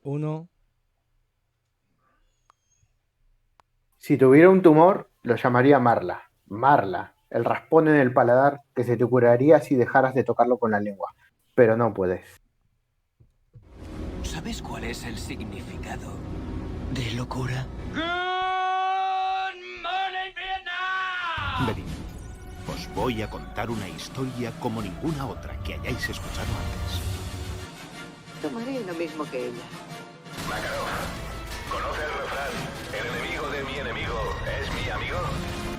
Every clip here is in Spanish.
1. Si tuviera un tumor, lo llamaría Marla. Marla, el raspón en el paladar que se te curaría si dejaras de tocarlo con la lengua. Pero no puedes. ¿Sabes cuál es el significado de locura? Venid, os voy a contar una historia como ninguna otra que hayáis escuchado antes. Tomaré lo mismo que ella. Makarov, ¿conoce el refrán? El enemigo de mi enemigo es mi amigo.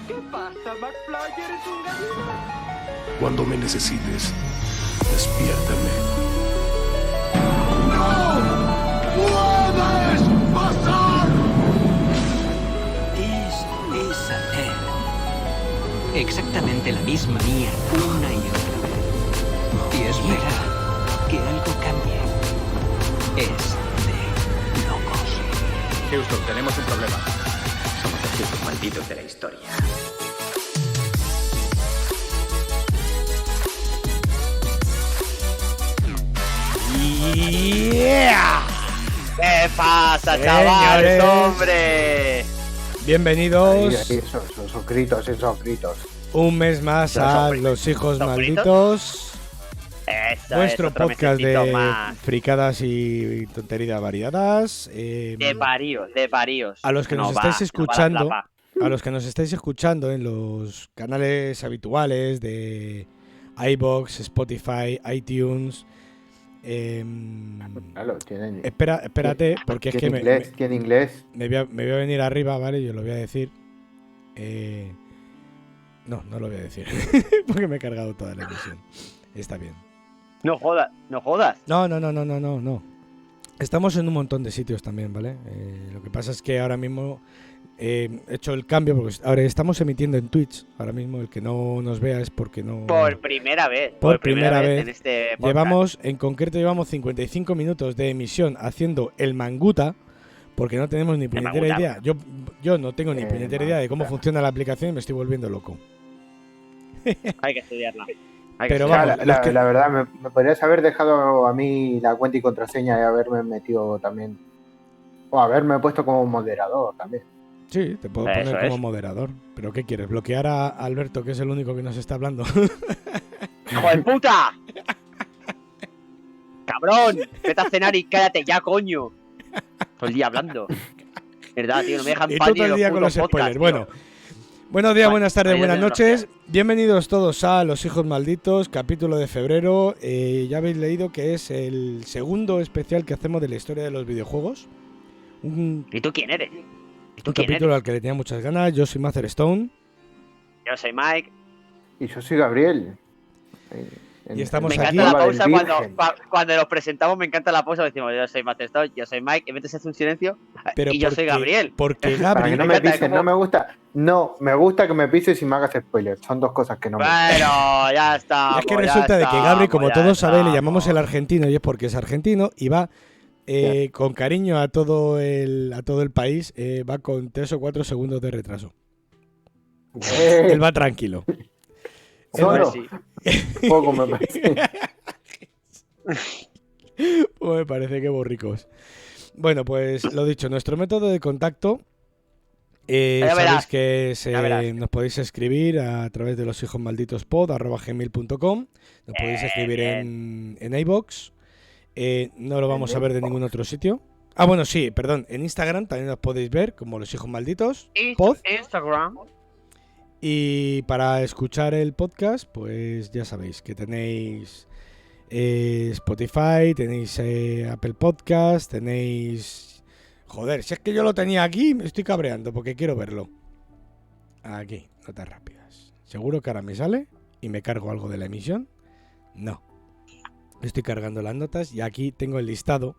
¿Qué pasa, McFly? ¿Eres un gallina? Cuando me necesites, despiértame. Es hacer exactamente la misma mierda una y otra vez. Y esperar que algo cambie. Es de locos. Houston, tenemos un problema. Somos los hijos malditos de la historia. ¡Yeah! ¿Qué pasa, Señores. chavales, hombre? Bienvenidos Esos gritos. un mes más Los a hombres. Los Hijos ¿Los Malditos, Eso vuestro es, otro podcast mesecito de más. fricadas y tonterías variadas. De varíos. A los que nos estáis escuchando, a los que nos estáis escuchando en los canales habituales de iVoox, Spotify, iTunes. Claro, tienen. Espérate, porque es que Tiene inglés. me voy a venir arriba, ¿vale? Yo lo voy a decir. No lo voy a decir. Porque me he cargado toda la emisión. Está bien. No jodas. No. Estamos en un montón de sitios también, ¿vale? Lo que pasa es que ahora mismo he hecho el cambio porque ahora estamos emitiendo en Twitch. Ahora mismo el que no nos vea es porque no... Por primera vez. Por primera vez en este podcast. En concreto llevamos 55 minutos de emisión haciendo el manguta, porque no tenemos ni puñetera idea. Yo no tengo ni puñetera idea de cómo funciona la aplicación y me estoy volviendo loco. Hay que estudiarla. Pero Ya, vamos, la verdad, me podrías haber dejado a mí la cuenta y contraseña y haberme metido también. O haberme puesto como moderador también. Sí, te puedo Eso poner como es. moderador. ¿Pero qué quieres? ¿Bloquear a Alberto, que es el único que nos está hablando? ¡Hijo de puta! ¡Cabrón! Vete a cenar y cállate ya, coño. Todo el día hablando. ¿Verdad, tío? No me dejan Y pan todo ni en el día con los putos spoilers. podcasts, Bueno, buenos días, Vale, buenas tardes, ahí buenas desde noches. Bienvenidos todos a Los Hijos Malditos, capítulo de febrero. Ya habéis leído que es el segundo especial que hacemos de la historia de los videojuegos. Un tío. ¿Y tú quién eres? capítulo al que le tenía muchas ganas. Yo soy Master Stone. Yo soy Mike. Y yo soy Gabriel. Y estamos Me aquí. encanta la Del pausa Virgen. cuando nos presentamos. Me encanta la pausa. Decimos, yo soy Master Stone, yo soy Mike. Y metes hace un silencio. Pero Y yo soy Gabriel. Porque Para que Gabriel... no Me me encanta pisen, cómo- no me gusta. No, me gusta que me pises y me hagas spoilers. Son dos cosas que no me gustan. Bueno, ya está. Es que resulta de que Gabri, como todos sabéis, le llamamos el argentino y es porque es argentino y va con cariño a todo el país, va con 3 o 4 segundos de retraso. Él va tranquilo. Solo. Sí. Poco me parece. Pues me parece que borricos. Bueno, pues lo dicho, nuestro método de contacto, Ya sabéis verás. que Ya verás. nos podéis escribir a través de loshijosmalditospod@gmail.com. Nos podéis escribir en iVoox. No lo vamos a ver de ningún otro sitio. Ah, bueno, sí, perdón. En Instagram también nos podéis ver como Los Hijos Malditos Pod. Instagram. Y para escuchar el podcast, pues ya sabéis que tenéis Spotify, tenéis Apple Podcast, tenéis... Joder, si es que yo lo tenía aquí, me estoy cabreando porque quiero verlo. Aquí, notas rápidas. ¿Seguro que ahora me sale y me cargo algo de la emisión? No. Estoy cargando las notas y aquí tengo el listado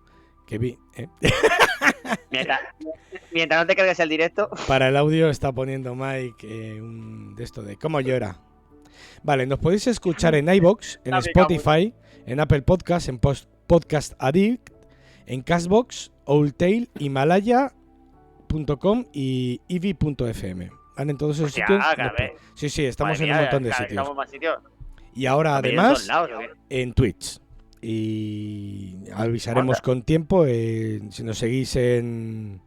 que vi. Mientras no te cargues el directo. Para el audio está poniendo Mike un de esto de cómo llora. Vale, nos podéis escuchar en iVoox, en Spotify, en Apple Podcast, en Podcast Addict, en Castbox, Owltail, Himalaya.com y Ivi.fm. ¿Vale? En todos esos sitios. Sí, estamos en un montón de sitios. Estamos en más sitios. Y ahora ¿También en además todos lados, o qué? en Twitch. y avisaremos con tiempo si nos seguís en...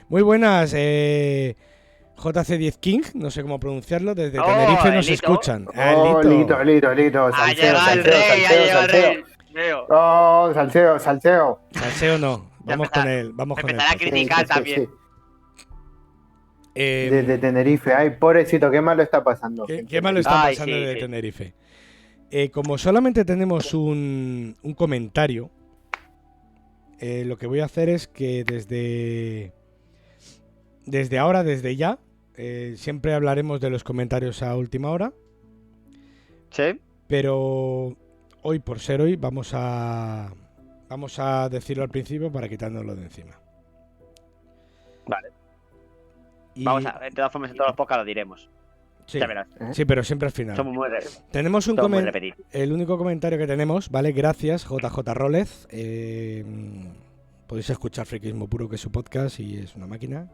Muy buenas, JC10 King, no sé cómo pronunciarlo, desde Tenerife nos escuchan. Lito. Ha llegado el rey, ha llegado el rey. Oh, salseo. Salseo no, vamos con él. Empezará a criticar también. Desde Tenerife, ay, pobrecito, qué malo está pasando. Qué malo está pasando desde Tenerife. Como solamente tenemos un comentario, lo que voy a hacer es que desde ahora, desde ya, siempre hablaremos de los comentarios a última hora. Sí. Pero hoy, por ser hoy, vamos a decirlo al principio para quitárnoslo de encima. Vale. Vamos a ver, de todas formas en todos los podcasts lo diremos. Sí, ya verás. Sí, pero siempre al final. Somos muy tenemos el único comentario que tenemos, ¿vale? Gracias, JJ Rólez. Podéis escuchar Friquismo Puro, que es su podcast y es una máquina.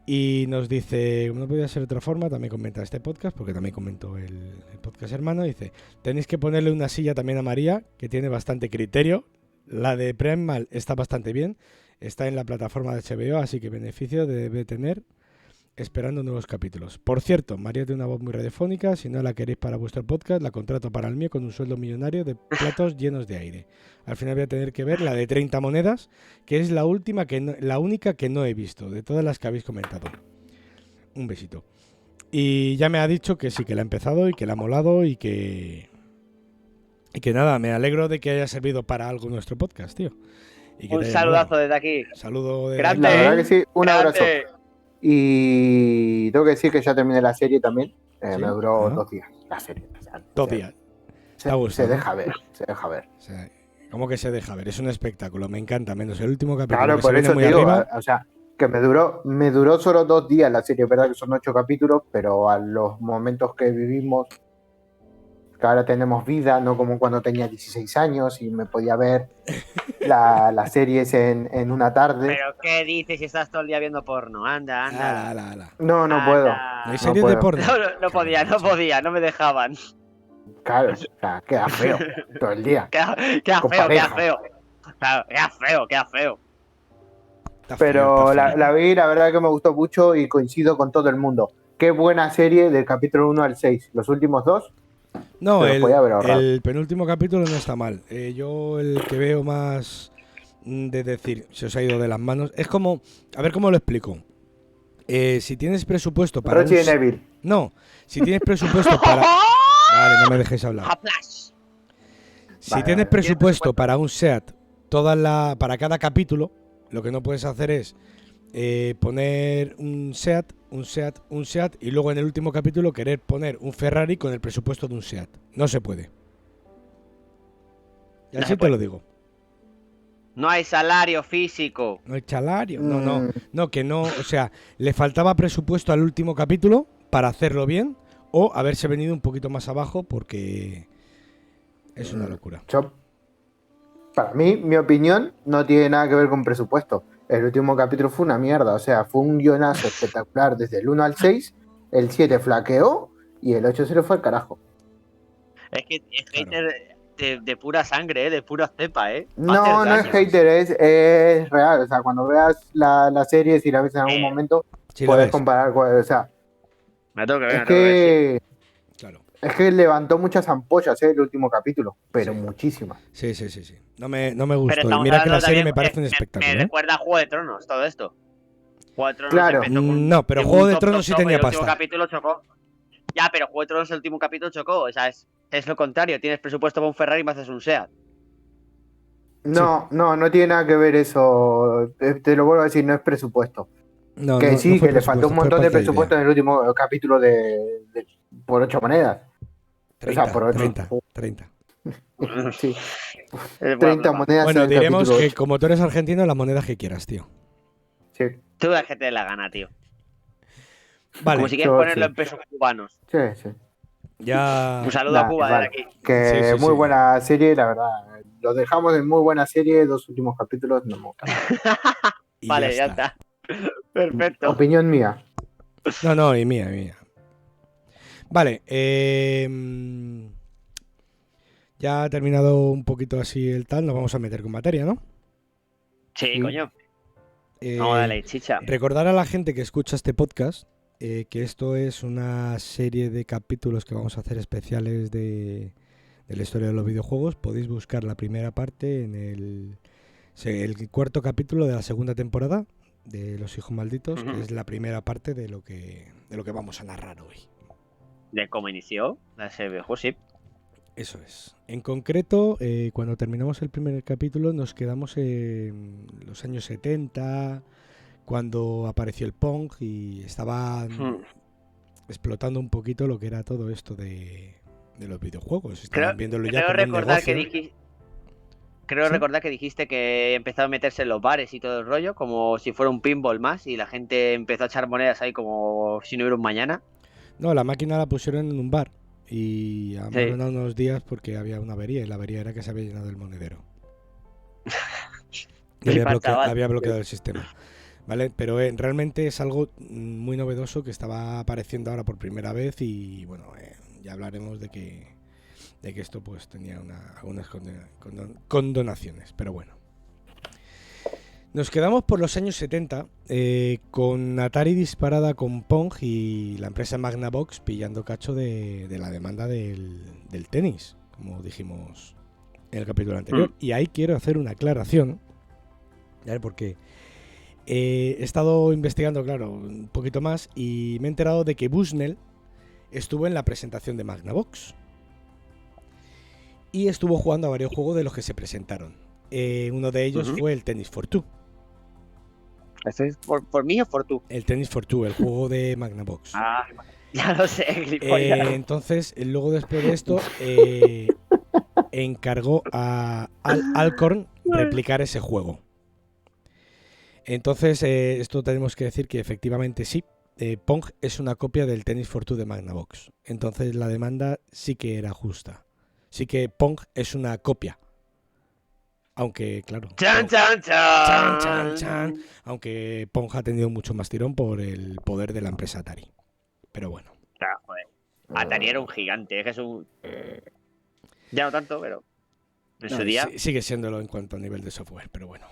Y nos dice, como no podía ser de otra forma, también comenta este podcast, porque también comentó el podcast hermano. Dice, tenéis que ponerle una silla también a María, que tiene bastante criterio. La de Primal está bastante bien. Está en la plataforma de HBO, así que beneficio debe tener esperando nuevos capítulos. Por cierto, María tiene una voz muy radiofónica. Si no la queréis para vuestro podcast, la contrato para el mío con un sueldo millonario de platos llenos de aire. Al final voy a tener que ver la de 30 monedas, que es la única que no he visto, de todas las que habéis comentado. Un besito. Y ya me ha dicho que sí, que la ha empezado y que la ha molado y que nada, me alegro de que haya servido para algo nuestro podcast, tío. Un saludazo desde aquí. Saludo de la verdad que sí, un abrazo. Y tengo que decir que ya terminé la serie también. ¿Sí? Me duró 2 días la serie. O sea, 2 días. Se deja ver. O sea, ¿cómo que se deja ver? Es un espectáculo, me encanta, menos el último capítulo. Claro, que por se eso viene muy digo, arriba. o sea, que me duró solo 2 días la serie, es verdad que son 8 capítulos, pero a los momentos que vivimos, que ahora tenemos vida, no como cuando tenía 16 años y me podía ver las series en una tarde. ¿Pero qué dices si estás todo el día viendo porno? Anda. No puedo. ¿No hay series de porno? No podía, no me dejaban. Claro, o sea, queda feo todo el día. Queda feo. Claro, queda feo. Pero la vi, la verdad que me gustó mucho y coincido con todo el mundo. Qué buena serie del capítulo 1 al 6. Los últimos 2. No, el penúltimo capítulo no está mal. Yo el que veo más de decir, se os ha ido de las manos, es como, a ver cómo lo explico. Si tienes presupuesto para Resident Evil. No, si tienes presupuesto para... Vale, no me dejéis hablar. Si tienes presupuesto para un SEAT para cada capítulo, lo que no puedes hacer es poner un SEAT y luego en el último capítulo querer poner un Ferrari con el presupuesto de un SEAT. No se puede. Y así te lo digo. No hay salario físico. No hay salario. No, que no. O sea, le faltaba presupuesto al último capítulo para hacerlo bien o haberse venido un poquito más abajo porque es una locura. Para mí, mi opinión no tiene nada que ver con presupuesto. El último capítulo fue una mierda, o sea, fue un guionazo espectacular desde el 1 al 6, el 7 flaqueó y el 8 se le fue al carajo. Es que es hater de pura sangre, de pura cepa, No es hater, es real, o sea, cuando veas la serie, si la ves en algún momento, sí, puedes comparar, o sea, me tengo que ver, claro. Es que levantó muchas ampollas el último capítulo, pero muchísimas. Sí. No me gustó. Y mira que la serie me parece un espectáculo. Me recuerda a Juego de Tronos, todo esto. Juego de Tronos claro. No, pero Juego de Tronos sí tenía pasta. El último capítulo chocó. Ya, pero Juego de Tronos el último capítulo chocó. O sea, es lo contrario. Tienes presupuesto para un Ferrari y me haces un SEAT. No tiene nada que ver eso. Te lo vuelvo a decir, no es presupuesto. Que le faltó un montón de presupuesto en el último capítulo por 8 monedas. 30, o sea, por 8. 30. Sí. 30 monedas. Bueno, diremos que como tú eres argentino, las monedas que quieras, tío. Sí. Tú la que te dé la gana, tío. Vale. Como si quieres ponerlo en pesos cubanos. Sí. Ya. Un saludo a Cuba desde aquí. Que muy buena serie, la verdad. Lo dejamos en muy buena serie, 2 últimos capítulos no me gustan. Vale, ya está. Perfecto. Opinión mía. No, y mía. Vale, Ya ha terminado un poquito así el tal, nos vamos a meter con materia, ¿no? Sí, coño. Eh, Vamos a darle chicha. Recordar a la gente que escucha este podcast que esto es una serie de capítulos que vamos a hacer especiales de la historia de los videojuegos. Podéis buscar la primera parte en el cuarto capítulo de la segunda temporada de Los Hijos Malditos, que es la primera parte de lo que vamos a narrar hoy. De cómo inició la serie de videojuegos, sí. Eso es. En concreto, cuando terminamos el primer capítulo nos quedamos en los años 70, cuando apareció el Pong y estaban explotando un poquito lo que era todo esto de los videojuegos. Estaban viéndolo ya como un negocio. Creo recordar que dijiste que empezó a meterse en los bares y todo el rollo, como si fuera un pinball más, y la gente empezó a echar monedas ahí como si no hubiera un mañana. No, la máquina la pusieron en un bar y abandonaron unos días porque había una avería, y la avería era que se había llenado el monedero. Y había bloqueado el sistema. ¿Vale? Pero realmente es algo muy novedoso que estaba apareciendo ahora por primera vez y bueno, ya hablaremos de que esto pues tenía algunas condonaciones, pero bueno. Nos quedamos por los años 70 con Atari disparada con Pong y la empresa Magnavox pillando cacho de la demanda del tenis, como dijimos en el capítulo anterior. Y ahí quiero hacer una aclaración, ¿vale? Porque he estado investigando, claro, un poquito más y me he enterado de que Bushnell estuvo en la presentación de Magnavox y estuvo jugando a varios juegos de los que se presentaron. Uno de ellos fue el Tennis for Two. ¿Esto es por mí o por tú? El Tennis for Two, el juego de Magnavox. Ah, ya lo sé, entonces, luego después de esto, encargó a Alcorn replicar ese juego. Entonces, esto tenemos que decir que efectivamente sí, Pong es una copia del Tennis for Two de Magnavox. Entonces, la demanda sí que era justa. Sí que Pong es una copia. Aunque, claro, aunque Pong ha tenido mucho más tirón por el poder de la empresa Atari. Pero bueno. Claro, joder. Atari era un gigante, es un... Ya no tanto, pero en su día... Sigue siéndolo en cuanto a nivel de software, pero bueno.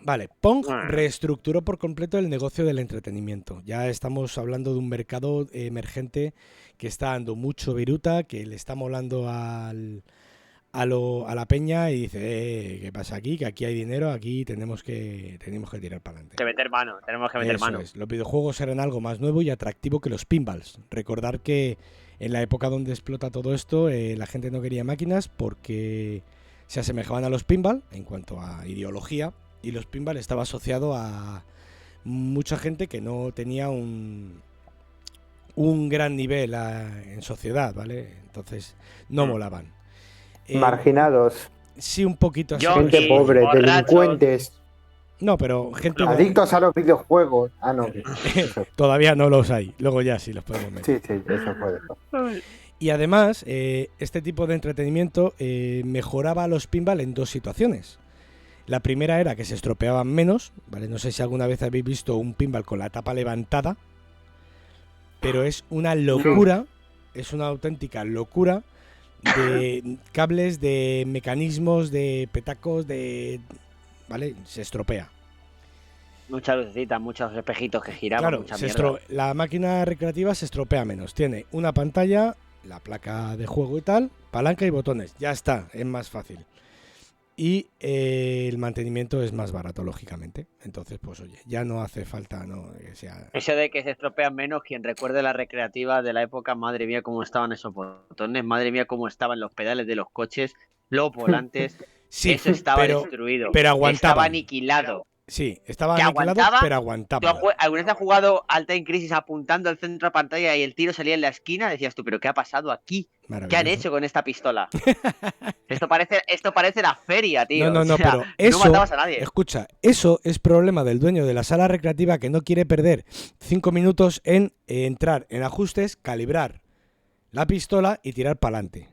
Vale, Pong reestructuró por completo el negocio del entretenimiento. Ya estamos hablando de un mercado emergente que está dando mucho viruta, que le está molando a la peña y dice, ¿qué pasa aquí? Que aquí hay dinero, aquí tenemos que tirar para adelante. Tenemos que meter mano. Los videojuegos eran algo más nuevo y atractivo que los pinballs. Recordar que en la época donde explota todo esto, la gente no quería máquinas porque se asemejaban a los pinball en cuanto a ideología, y los pinball estaba asociado a mucha gente que no tenía un gran nivel en sociedad, ¿vale? Entonces no molaban. Marginados. Sí, un poquito así. Gente pobre, delincuentes. No, pero gente... Adictos a los videojuegos. Ah, no. Todavía no los hay. Luego ya sí los podemos meter. Sí, eso puede. Y además, este tipo de entretenimiento mejoraba a los pinball en dos situaciones. La primera era que se estropeaban menos, ¿vale? No sé si alguna vez habéis visto un pinball con la tapa levantada, pero es una locura, es una auténtica locura de cables, de mecanismos, de petacos, ¿vale? Se estropea. Muchas lucecitas, muchos espejitos que giraban, claro, la máquina recreativa se estropea menos. Tiene una pantalla, la placa de juego y tal, palanca y botones. Ya está, es más fácil. Y el mantenimiento es más barato, lógicamente. Entonces, pues oye, ya no hace falta que sea... Eso de que se estropean menos, quien recuerde la recreativa de la época, madre mía cómo estaban esos botones, madre mía cómo estaban los pedales de los coches, los volantes, sí, eso estaba destruido. Pero aguantaba. Estaba aniquilado. Sí, estaba aniquilado, pero aguantaba. ¿Alguna vez has jugado al Time Crisis apuntando al centro de pantalla y el tiro salía en la esquina? Decías tú, ¿pero qué ha pasado aquí? ¿Qué han hecho con esta pistola? Esto parece la feria, tío. No, o sea, pero eso, no matabas a nadie. Escucha, eso es problema del dueño de la sala recreativa, que no quiere perder 5 minutos en entrar en ajustes, calibrar la pistola y tirar para adelante.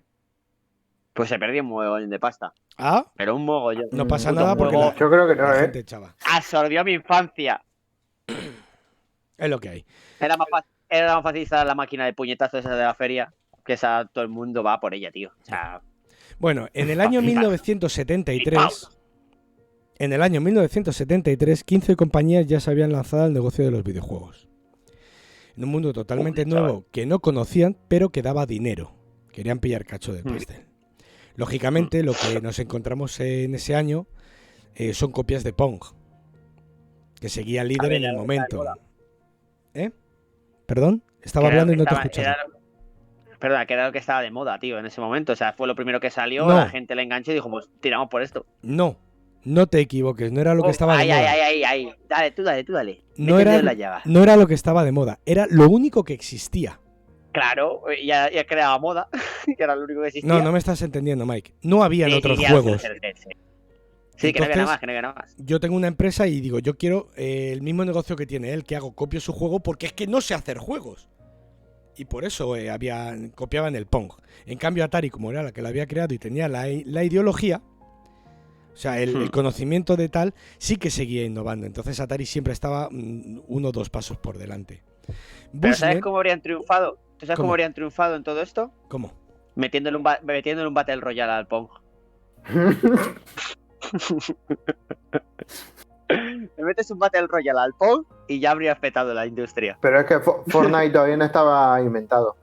Pues se perdió un mogollón de pasta. ¿Ah? Pero un mogollón. No pasa nada porque yo creo que no, la gente echaba. Absorbió mi infancia. Es lo que hay. Era más fácil instalar la máquina de puñetazos esa de la feria, que esa todo el mundo va por ella, tío. O sea... Bueno, en el año 1973... En el año 1973, 15 compañías ya se habían lanzado al negocio de los videojuegos. En un mundo totalmente nuevo que no conocían, pero que daba dinero. Querían pillar cacho del pastel. Lógicamente, lo que nos encontramos en ese año son copias de Pong, que seguía líder en el momento. ¿Perdón? Estaba hablando y no te escuchaba. Perdona, que era lo que estaba de moda, tío, en ese momento. O sea, fue lo primero que salió, la gente le enganchó y dijo, pues tiramos por esto. No te equivoques, no era lo que estaba de moda. Ay. Dale, tú dale. No era lo que estaba de moda, era lo único que existía. Claro, ya creaba moda, que era lo único que existía. No me estás entendiendo, Mike. No habían otros juegos. Sí, que no había nada más. Yo tengo una empresa y digo, yo quiero el mismo negocio que tiene él, que hago, copio su juego, porque es que no sé hacer juegos. Y por eso copiaban el Pong. En cambio, Atari, como era la que lo había creado y tenía la ideología, o sea, el conocimiento de tal, sí que seguía innovando. Entonces Atari siempre estaba 1 o 2 pasos por delante. ¿Pero sabes cómo habrían triunfado? ¿Tú sabes cómo habrían triunfado en todo esto? ¿Cómo? Metiéndole un Battle Royale al Pong. Le metes un Battle Royale al Pong y ya habría petado la industria. Pero es que Fortnite todavía no estaba inventado.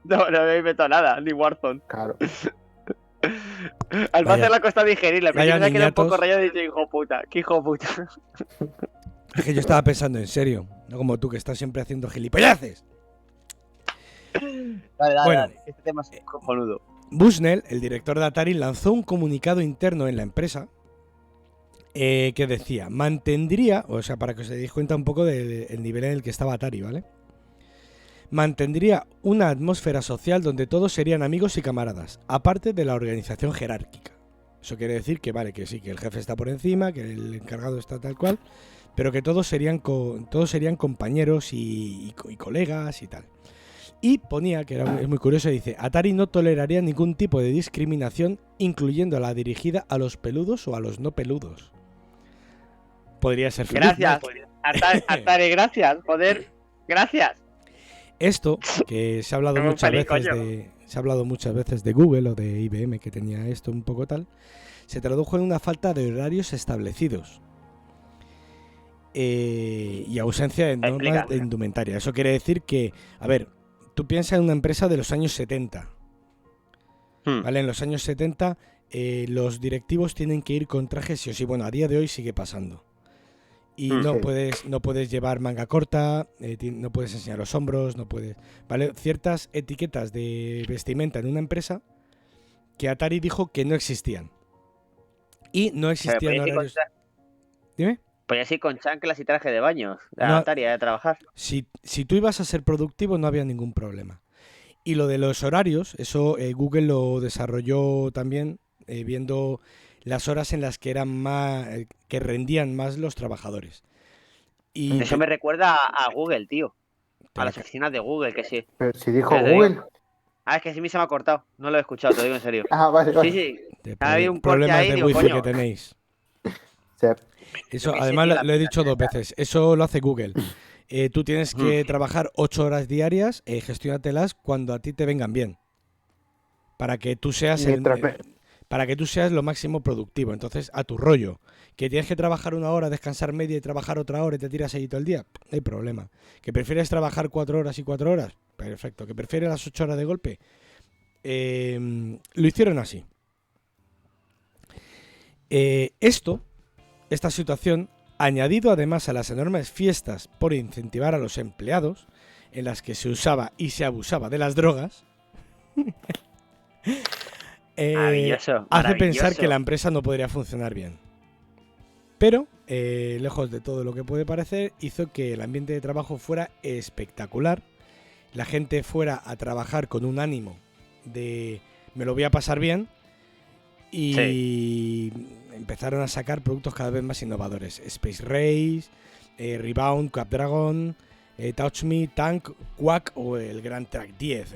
No había inventado nada, ni Warzone. Claro. Al hacer la costa digerirle, pero me queda un poco rayado y dice, qué hijo puta. Es que yo estaba pensando en serio, no como tú que estás siempre haciendo gilipolleces. Dale, este tema es cojonudo. Bushnell, el director de Atari, lanzó un comunicado interno en la empresa que decía, mantendría, o sea, para que os deis cuenta un poco del nivel en el que estaba Atari, ¿vale? Mantendría una atmósfera social donde todos serían amigos y camaradas, aparte de la organización jerárquica. Eso quiere decir que vale, que sí, que el jefe está por encima, que el encargado está tal cual, pero que todos serían compañeros y colegas y tal. Y ponía, que es muy curioso, dice, Atari no toleraría ningún tipo de discriminación, incluyendo la dirigida a los peludos o a los no peludos. Podría ser feliz. Gracias, Atari, gracias, joder, gracias. Esto, que se ha hablado muchas veces de Google o de IBM, que tenía esto un poco tal, se tradujo en una falta de horarios establecidos y ausencia de normas de indumentaria. Eso quiere decir que, a ver, tú piensas en una empresa de los años 70, ¿vale? En los años 70 los directivos tienen que ir con trajes sí o sí. Bueno, a día de hoy sigue pasando. Y no puedes llevar manga corta, no puedes enseñar los hombros, no puedes... ¿Vale? Ciertas etiquetas de vestimenta en una empresa que Atari dijo que no existían. Y no existían horarios... Dime. Podías ir con chanclas y traje de baño a Atari a trabajar. Si tú ibas a ser productivo no había ningún problema. Y lo de los horarios, eso Google lo desarrolló también viendo las horas en las que eran más, que rendían más los trabajadores. Y eso me recuerda a Google, tío. A las oficinas de Google, que sí. Pero si dijo Google. Es que sí me se me ha cortado. No lo he escuchado, te digo en serio. Vale. Sí. Había un problemas ahí, de digo, wifi coño. que tenéis. Sí. Eso, además lo he dicho 2 veces. Eso lo hace Google. Tú tienes que trabajar 8 horas diarias, gestiónatelas cuando a ti te vengan bien. Para que tú seas lo máximo productivo. Entonces, a tu rollo. Que tienes que trabajar 1 hora, descansar media y trabajar otra hora y te tiras ahí todo el día, no hay problema. Que prefieres trabajar 4 horas y 4 horas, perfecto. Que prefieres las 8 horas de golpe, lo hicieron así. Esta situación, añadido además a las enormes fiestas por incentivar a los empleados, en las que se usaba y se abusaba de las drogas, hace pensar que la empresa no podría funcionar bien. Pero, lejos de todo lo que puede parecer, hizo que el ambiente de trabajo fuera espectacular. La gente fuera a trabajar con un ánimo de me lo voy a pasar bien. Y empezaron a sacar productos cada vez más innovadores. Space Race, Rebound, Capdragon, Touch Me, Tank, Quack o el Grand Track 10.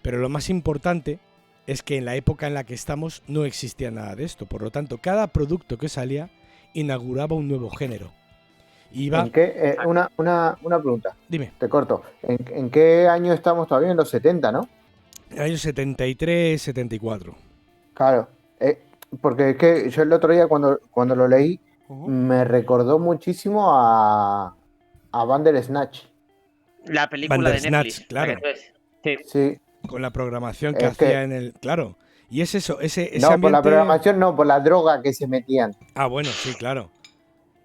Pero lo más importante es que en la época en la que estamos no existía nada de esto. Por lo tanto, cada producto que salía inauguraba un nuevo género. ¿En qué? Una pregunta. Dime. Te corto. ¿En qué año estamos todavía? En los 70, ¿no? En años 73, 74. Claro, porque es que yo el otro día cuando lo leí me recordó muchísimo a Bandersnatch. La película de Bandersnatch, Netflix. claro. Sí. Con la programación que Es hacía que- en el... Claro. Y es eso, ese No, por la ambiente... programación, no, por la droga que se metían. Ah, bueno, sí, claro.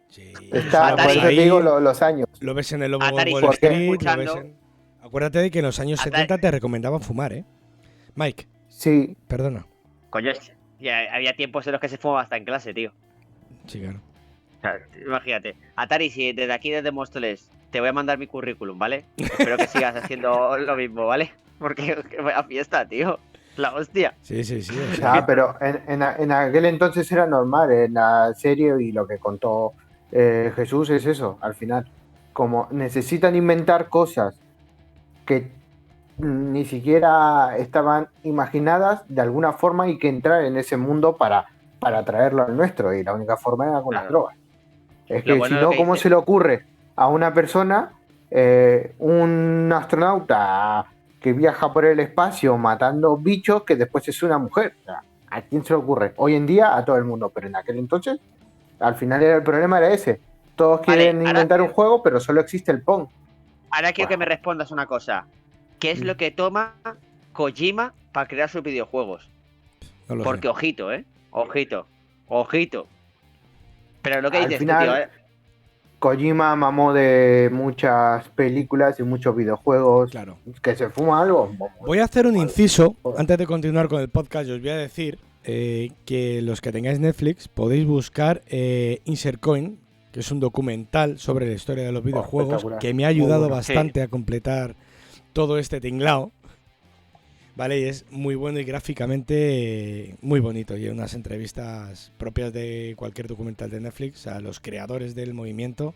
Sí, Está, eso lo por ves eso te ahí, digo los años. lo ves en el Lobo de Atari, Wall si me estás Street, lo ves escuchando- en... Acuérdate de que en los años Atari- 70 te recomendaban fumar, ¿eh? Mike, Sí, perdona. Coño, ya había tiempos en los que se fumaba hasta en clase, tío. Sí, claro. O sea, imagínate. Atari, si desde aquí, desde Móstoles, te voy a mandar mi currículum, ¿vale? Espero que sigas haciendo lo mismo, ¿vale? Porque vaya fiesta, tío. La hostia. Sí, sí, sí. o sea, pero en aquel entonces era normal, en la serie y lo que contó Jesús es eso, al final. Como necesitan inventar cosas que ni siquiera estaban imaginadas de alguna forma y que entrar en ese mundo para traerlo al nuestro, y la única forma era con las Claro. drogas. Es Lo que bueno si es lo no, que ¿cómo dice. se le ocurre a una persona, un astronauta que viaja por el espacio matando bichos, que después es una mujer? O sea, ¿a quién se le ocurre? Hoy en día a todo el mundo, pero en aquel entonces, al final el problema era ese. Todos quieren ahora- inventar un juego, pero solo existe el Pong. Ahora quiero que me respondas una cosa. ¿Qué es lo que toma Kojima para crear sus videojuegos? no lo Porque sé. ojito, ¿eh? Ojito. Pero lo que Al dices final- tú, tío, ¿eh? Kojima mamó de muchas películas y muchos videojuegos. Claro. ¿Que se fuma algo? Voy a hacer un inciso antes de continuar con el podcast. Os voy a decir que los que tengáis Netflix podéis buscar Insert Coin, que es un documental sobre la historia de los videojuegos espectacular. que me ha ayudado Muy bueno. bastante a completar todo este tinglao. Vale, y es muy bueno y gráficamente muy bonito. Y unas entrevistas propias de cualquier documental de Netflix a los creadores del movimiento.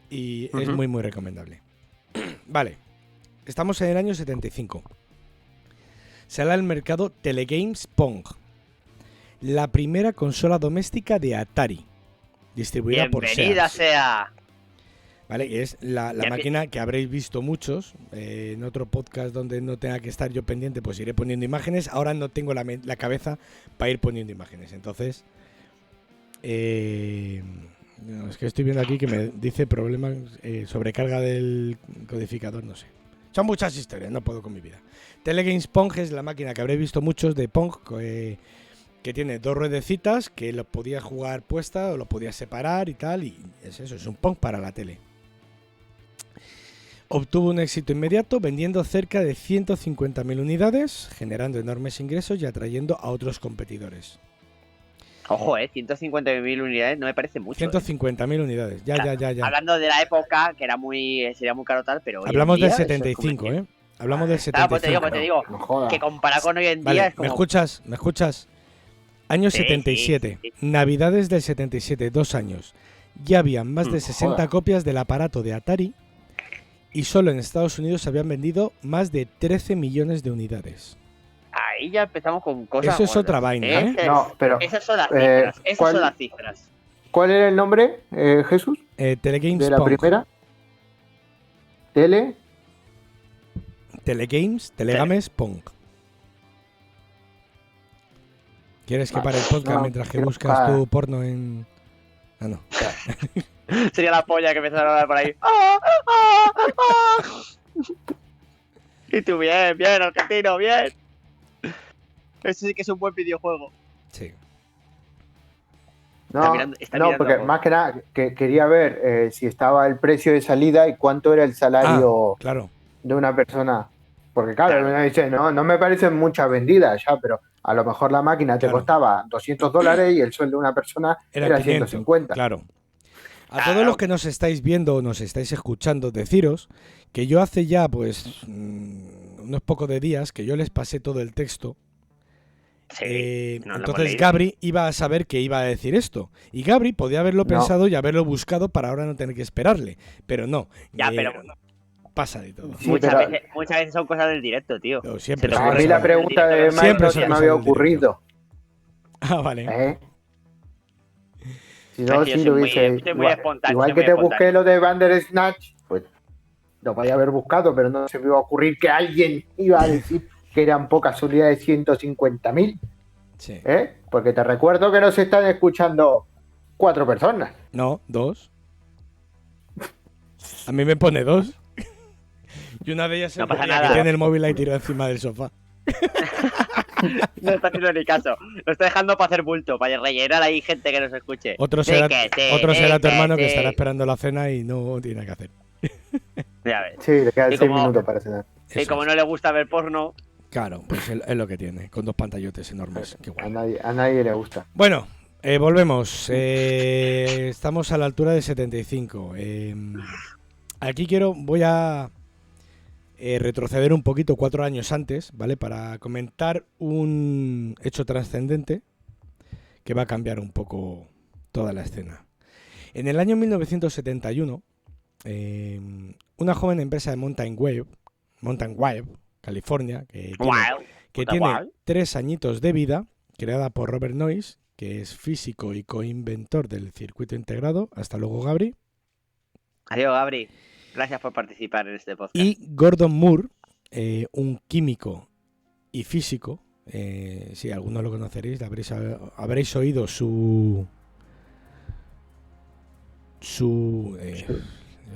Y es muy, muy recomendable. Vale, estamos en el año 75. Sale al mercado Telegames Pong, la primera consola doméstica de Atari, distribuida por Bienvenida Sears. sea. ¿Vale? Y es la Ya máquina que habréis visto muchos. En otro podcast donde no tenga que estar yo pendiente, pues iré poniendo imágenes. Ahora no tengo la cabeza para ir poniendo imágenes. Entonces, no, es que estoy viendo aquí que me dice problema, sobrecarga del codificador, no sé. Son muchas historias, no puedo con mi vida. Telegames Pong es la máquina que habréis visto muchos de Pong, que tiene dos ruedecitas que lo podías jugar puesta o lo podías separar y tal. Y es eso, es un Pong para la tele. Obtuvo un éxito inmediato vendiendo cerca de 150.000 unidades, generando enormes ingresos y atrayendo a otros competidores. Ojo, 150.000 unidades no me parece mucho. 150.000 unidades, ya. Hablando de la época, que sería muy caro tal, pero hoy en Hablamos del día eso es 75, como- ¿eh? Hablamos del Claro, 75. pues te digo, No jodas. que comparado con hoy en Vale, día es ¿me como... escuchas? Año Sí, 77, sí. Navidades del 77, 2 años. Ya habían más de 60 joder. copias del aparato de Atari y solo en Estados Unidos se habían vendido más de 13 millones de unidades. Ahí ya empezamos con cosas... Eso es gordas. otra vaina, ¿eh? No, pero Esas son las cifras, ¿cuál- son las cifras. ¿cuál era el nombre, Jesús, Telegames de la Pong. primera? Telegames Pong. ¿Quieres que pare el podcast No, mientras que quiero buscas buscar. tu porno en...? Ah, no. Sería la polla que empezaron a hablar por ahí. Y tú, bien, argentino, bien. Ese sí que es un buen videojuego. Sí. No, está no, mirando porque algo. más que nada quería ver si estaba el precio de salida y cuánto era el salario Claro. de una persona. Porque claro, uno dice, no me parecen muchas vendidas ya, pero a lo mejor la máquina te Claro. costaba $200 y el sueldo de una persona era 500, 150. Claro. A Claro. todos los que nos estáis viendo o nos estáis escuchando, deciros que yo hace ya, pues, unos pocos de días que yo les pasé todo el texto. Sí, no lo hemos Entonces leído. Gabri iba a saber que iba a decir esto. Y Gabri podía haberlo No. pensado y haberlo buscado para ahora no tener que esperarle. Pero no. Ya, pero Pasa de todo. Sí, muchas, pero- veces son cosas del directo, tío. Pero siempre Se te son A ocurre mí cosas la del- pregunta de Siempre Mike no son se me cosas había del directo. ocurrido. Ah, vale. ¿Eh? Si Es no, que yo sí soy lo muy- hubiese. soy muy espontáneo, Igual soy que muy te espontáneo. busqué lo de Bandersnatch, pues lo podía haber buscado, pero no se me iba a ocurrir que alguien iba a decir que eran pocas unidades, 150.000. Sí. Porque te recuerdo que nos están escuchando 4 personas. No, 2. A mí me pone 2. Y una de ellas No pasa la que nada. tiene el móvil ahí tirado encima del sofá. No está haciendo ni caso. Lo está dejando para hacer bulto, para rellenar ahí gente que nos escuche. Otro Sí, será, que sí, otro será sí, tu hermano que sí. estará esperando la cena y no tiene nada que hacer. Ya ves. Sí, le quedan Y 6 como- minutos para cenar. Y Eso como es. no le gusta ver porno, Claro, pues es lo que tiene, con 2 pantallotes enormes. Qué guay. A nadie le gusta. Bueno, volvemos. Estamos a la altura de 75. Aquí voy a retroceder un poquito 4 años antes, ¿vale? Para comentar un hecho trascendente que va a cambiar un poco toda la escena. En el año 1971, una joven empresa de Mountain Wave, California, que tiene Wild. 3 añitos de vida, creada por Robert Noyce, que es físico y coinventor del circuito integrado. Hasta luego, Gabri. Adiós, Gabri. Gracias por participar en este podcast. Y Gordon Moore, un químico y físico. Si algunos lo conoceréis, habréis oído su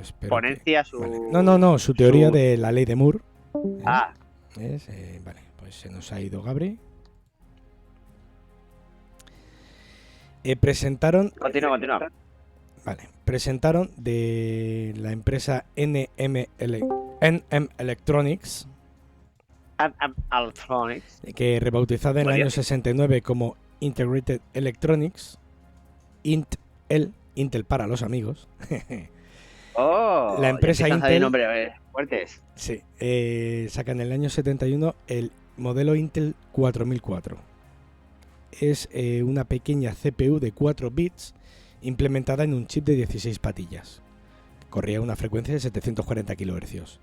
espero Ponencia, su... Vale. No, su teoría de la ley de Moore. Ah, Vale, pues se nos ha ido Gabri. Presentaron continúa. Presentaron de la empresa NM Electronics, Electronics. que rebautizada en el año 69 como Integrated Electronics, Intel para los amigos. Oh, La empresa ya empiezan a salir Intel- nombres fuertes. Sí, saca en el año 71 el modelo Intel 4004. Es una pequeña CPU de 4 bits implementada en un chip de 16 patillas. Corría a una frecuencia de 740 kHz.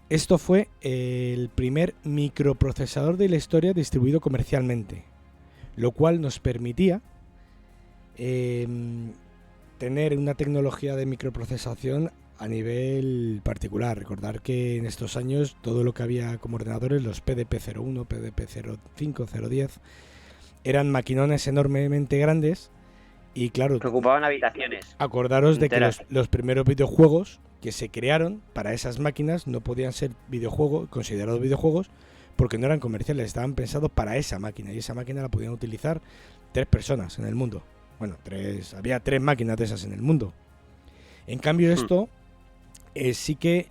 Esto fue el primer microprocesador de la historia distribuido comercialmente, lo cual nos permitía tener una tecnología de microprocesación a nivel particular. Recordar que en estos años todo lo que había como ordenadores, los PDP-01, PDP-05, 010, eran maquinones enormemente grandes y claro, Que ocupaban habitaciones. acordaros de que enteras. los primeros videojuegos que se crearon para esas máquinas no podían ser considerados videojuegos porque no eran comerciales, estaban pensados para esa máquina y esa máquina la podían utilizar 3 personas en el mundo. Bueno, había 3 máquinas de esas en el mundo. En cambio esto sí que,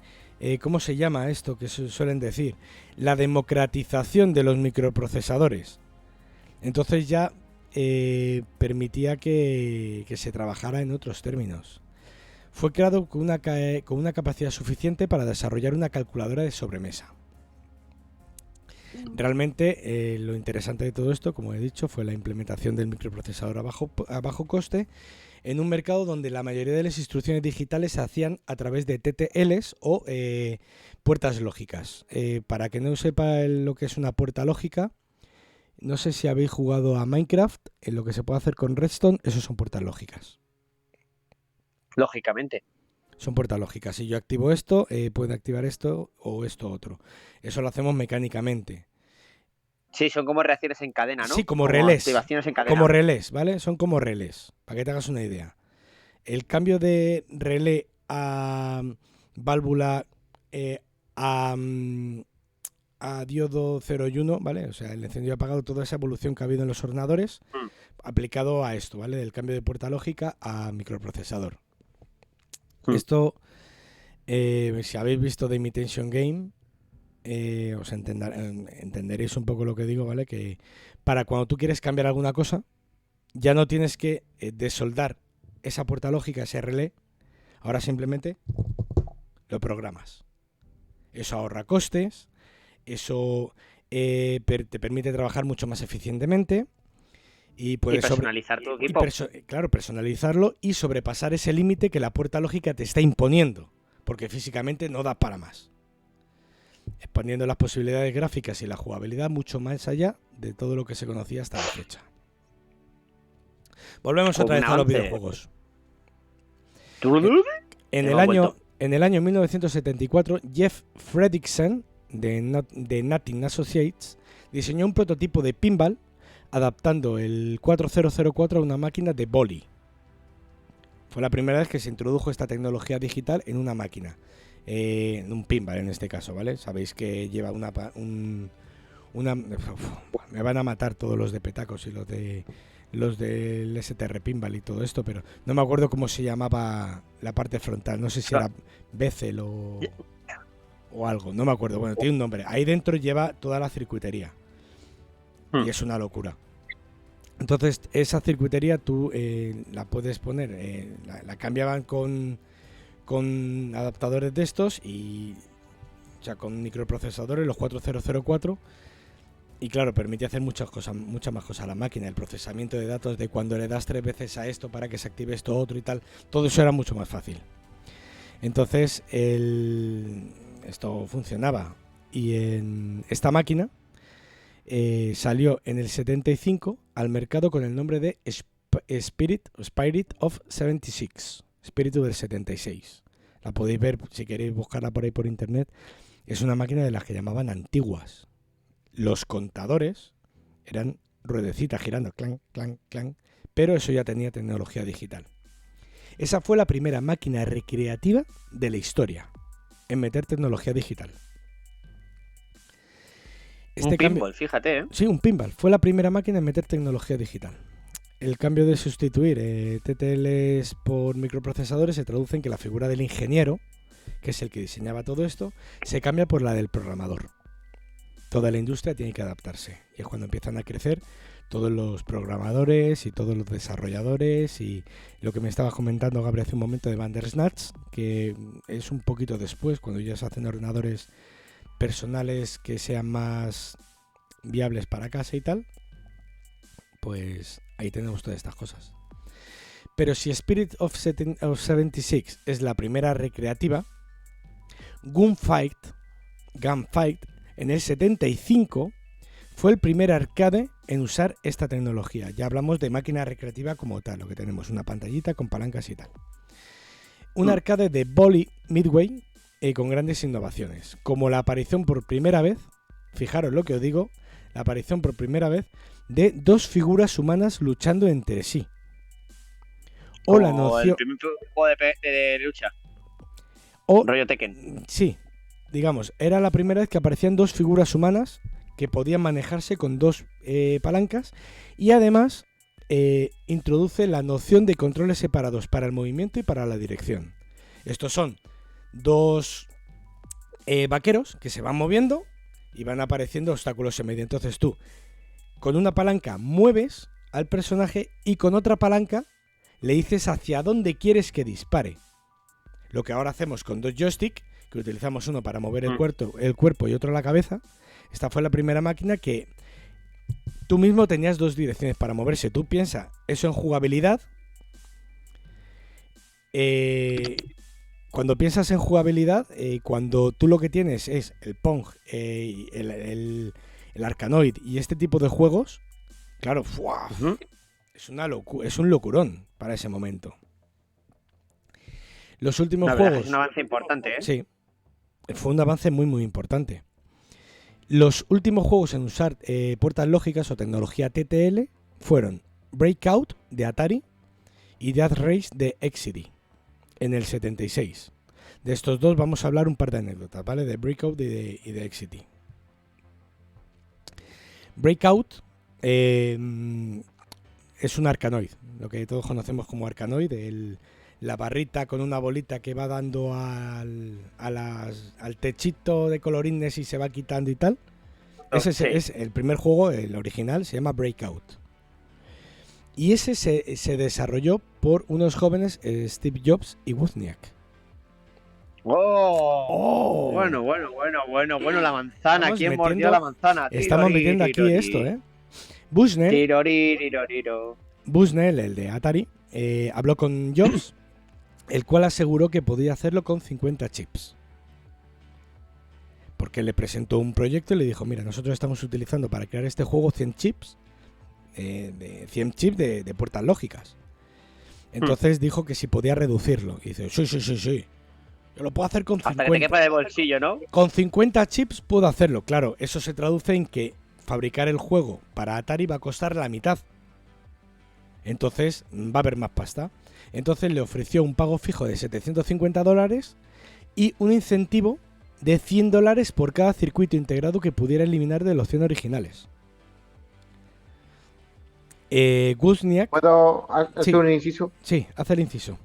¿cómo se llama esto que suelen decir? La democratización de los microprocesadores. Entonces ya permitía que se trabajara en otros términos. Fue creado con una capacidad suficiente para desarrollar una calculadora de sobremesa. Realmente lo interesante de todo esto, como he dicho, fue la implementación del microprocesador a bajo coste en un mercado donde la mayoría de las instrucciones digitales se hacían a través de TTLs o puertas lógicas. Para que no sepa lo que es una puerta lógica, no sé si habéis jugado a Minecraft, en lo que se puede hacer con Redstone, eso son puertas lógicas. Lógicamente. Son puertas lógicas. Si yo activo esto, puede activar esto o esto otro. Eso lo hacemos mecánicamente. Sí, son como reacciones en cadena, ¿no? Sí, como relés. Activaciones en cadena. Como relés, ¿vale? Son como relés, para que te hagas una idea. El cambio de relé a válvula a diodo 0 y 1, ¿vale? O sea, el encendido y apagado, toda esa evolución que ha habido en los ordenadores, aplicado a esto, ¿vale? Del cambio de puerta lógica a microprocesador. Esto, si habéis visto The Imitation Game, os entenderéis un poco lo que digo, ¿vale? Que para cuando tú quieres cambiar alguna cosa, ya no tienes que desoldar esa puerta lógica, ese relé, ahora simplemente lo programas. Eso ahorra costes, eso te permite trabajar mucho más eficientemente y puedes personalizar tu equipo. Claro, personalizarlo y sobrepasar ese límite que la puerta lógica te está imponiendo, porque físicamente no da para más. Expandiendo las posibilidades gráficas y la jugabilidad mucho más allá de todo lo que se conocía hasta la fecha. Volvemos otra vez a los videojuegos. En el año 1974, Jeff Fredrickson de Nothing Associates diseñó un prototipo de pinball adaptando el 4004 a una máquina de boli. Fue la primera vez que se introdujo esta tecnología digital en una máquina, en un pinball en este caso, ¿vale? Sabéis que lleva una me van a matar todos los de Petacos y los del STR Pinball y todo esto, pero no me acuerdo cómo se llamaba la parte frontal, no sé si era Bezel o algo, no me acuerdo, bueno, tiene un nombre. Ahí dentro lleva toda la circuitería y es una locura. Entonces esa circuitería tú la puedes poner, la cambiaban con adaptadores de estos y ya con microprocesadores, los 4004. Y claro, permite hacer muchas más cosas a la máquina. El procesamiento de datos de cuando le das 3 veces a esto para que se active esto otro y tal. Todo eso era mucho más fácil. Entonces, esto funcionaba. Y en esta máquina salió en el 75 al mercado con el nombre de Spirit of 76. Espíritu del 76. La podéis ver si queréis buscarla por ahí por internet. Es una máquina de las que llamaban antiguas. Los contadores eran ruedecitas girando, clan, clan, clan, pero eso ya tenía tecnología digital. Esa fue la primera máquina recreativa de la historia en meter tecnología digital. Un pinball, fíjate, ¿eh? Sí, un pinball. Fue la primera máquina en meter tecnología digital. El cambio de sustituir TTLs por microprocesadores se traduce en que la figura del ingeniero, que es el que diseñaba todo esto, se cambia por la del programador. Toda la industria tiene que adaptarse y es cuando empiezan a crecer todos los programadores y todos los desarrolladores y lo que me estaba comentando Gabriel hace un momento de Bandersnatch, que es un poquito después, cuando ya se hacen ordenadores personales que sean más viables para casa y tal, pues ahí tenemos todas estas cosas. Pero si Spirit of 76 es la primera recreativa, Gunfight en el 75 fue el primer arcade en usar esta tecnología. Ya hablamos de máquina recreativa como tal, lo que tenemos, una pantallita con palancas y tal. Un arcade de Boli Midway con grandes innovaciones, como la aparición por primera vez, fijaros lo que os digo, la aparición por primera vez de 2 figuras humanas luchando entre sí. O la noción... el primer juego de lucha. O rollo Tekken. Sí, digamos, era la primera vez que aparecían 2 figuras humanas que podían manejarse con 2 palancas y además introduce la noción de controles separados para el movimiento y para la dirección. Estos son 2 vaqueros que se van moviendo y van apareciendo obstáculos en medio. Entonces tú, con una palanca mueves al personaje y con otra palanca le dices hacia dónde quieres que dispare. Lo que ahora hacemos con 2 joysticks, que utilizamos uno para mover el cuerpo y otro la cabeza. Esta fue la primera máquina que tú mismo tenías 2 direcciones para moverse. Tú piensas eso en jugabilidad. Cuando piensas en jugabilidad, cuando tú lo que tienes es el Pong, el Arkanoid y este tipo de juegos, claro, es un locurón para ese momento. Los últimos juegos... Es un avance importante, ¿eh? Sí, fue un avance muy muy importante. Los últimos juegos en usar puertas lógicas o tecnología TTL fueron Breakout de Atari y Death Race de Exidy en el 76. De estos dos vamos a hablar un par de anécdotas, ¿vale? De Breakout y de Exidy. Breakout es un Arkanoid, lo que todos conocemos como Arkanoid, la barrita con una bolita que va dando al techito de colorines y se va quitando y tal. Ese es el primer juego, el original, se llama Breakout. Y ese se desarrolló por unos jóvenes, Steve Jobs y Wozniak. Bueno, la manzana. Estamos ¿Quién mordió la manzana? Estamos metiendo aquí esto, ¿eh? Bushnell, el de Atari, habló con Jobs, el cual aseguró que podía hacerlo con 50 chips. Porque le presentó un proyecto y le dijo, mira, nosotros estamos utilizando para crear este juego 100 chips, de puertas lógicas. Entonces dijo que si podía reducirlo. Y dice, sí. Yo lo puedo hacer con 50. Hasta que te quepa de bolsillo, ¿no? Con 50 chips puedo hacerlo. Claro, eso se traduce en que fabricar el juego para Atari va a costar la mitad. Entonces va a haber más pasta. Entonces le ofreció un pago fijo de $750 y un incentivo de $100 por cada circuito integrado que pudiera eliminar de los 100 originales. Wozniak... ¿Puedo hacer un inciso? Sí, haz el inciso.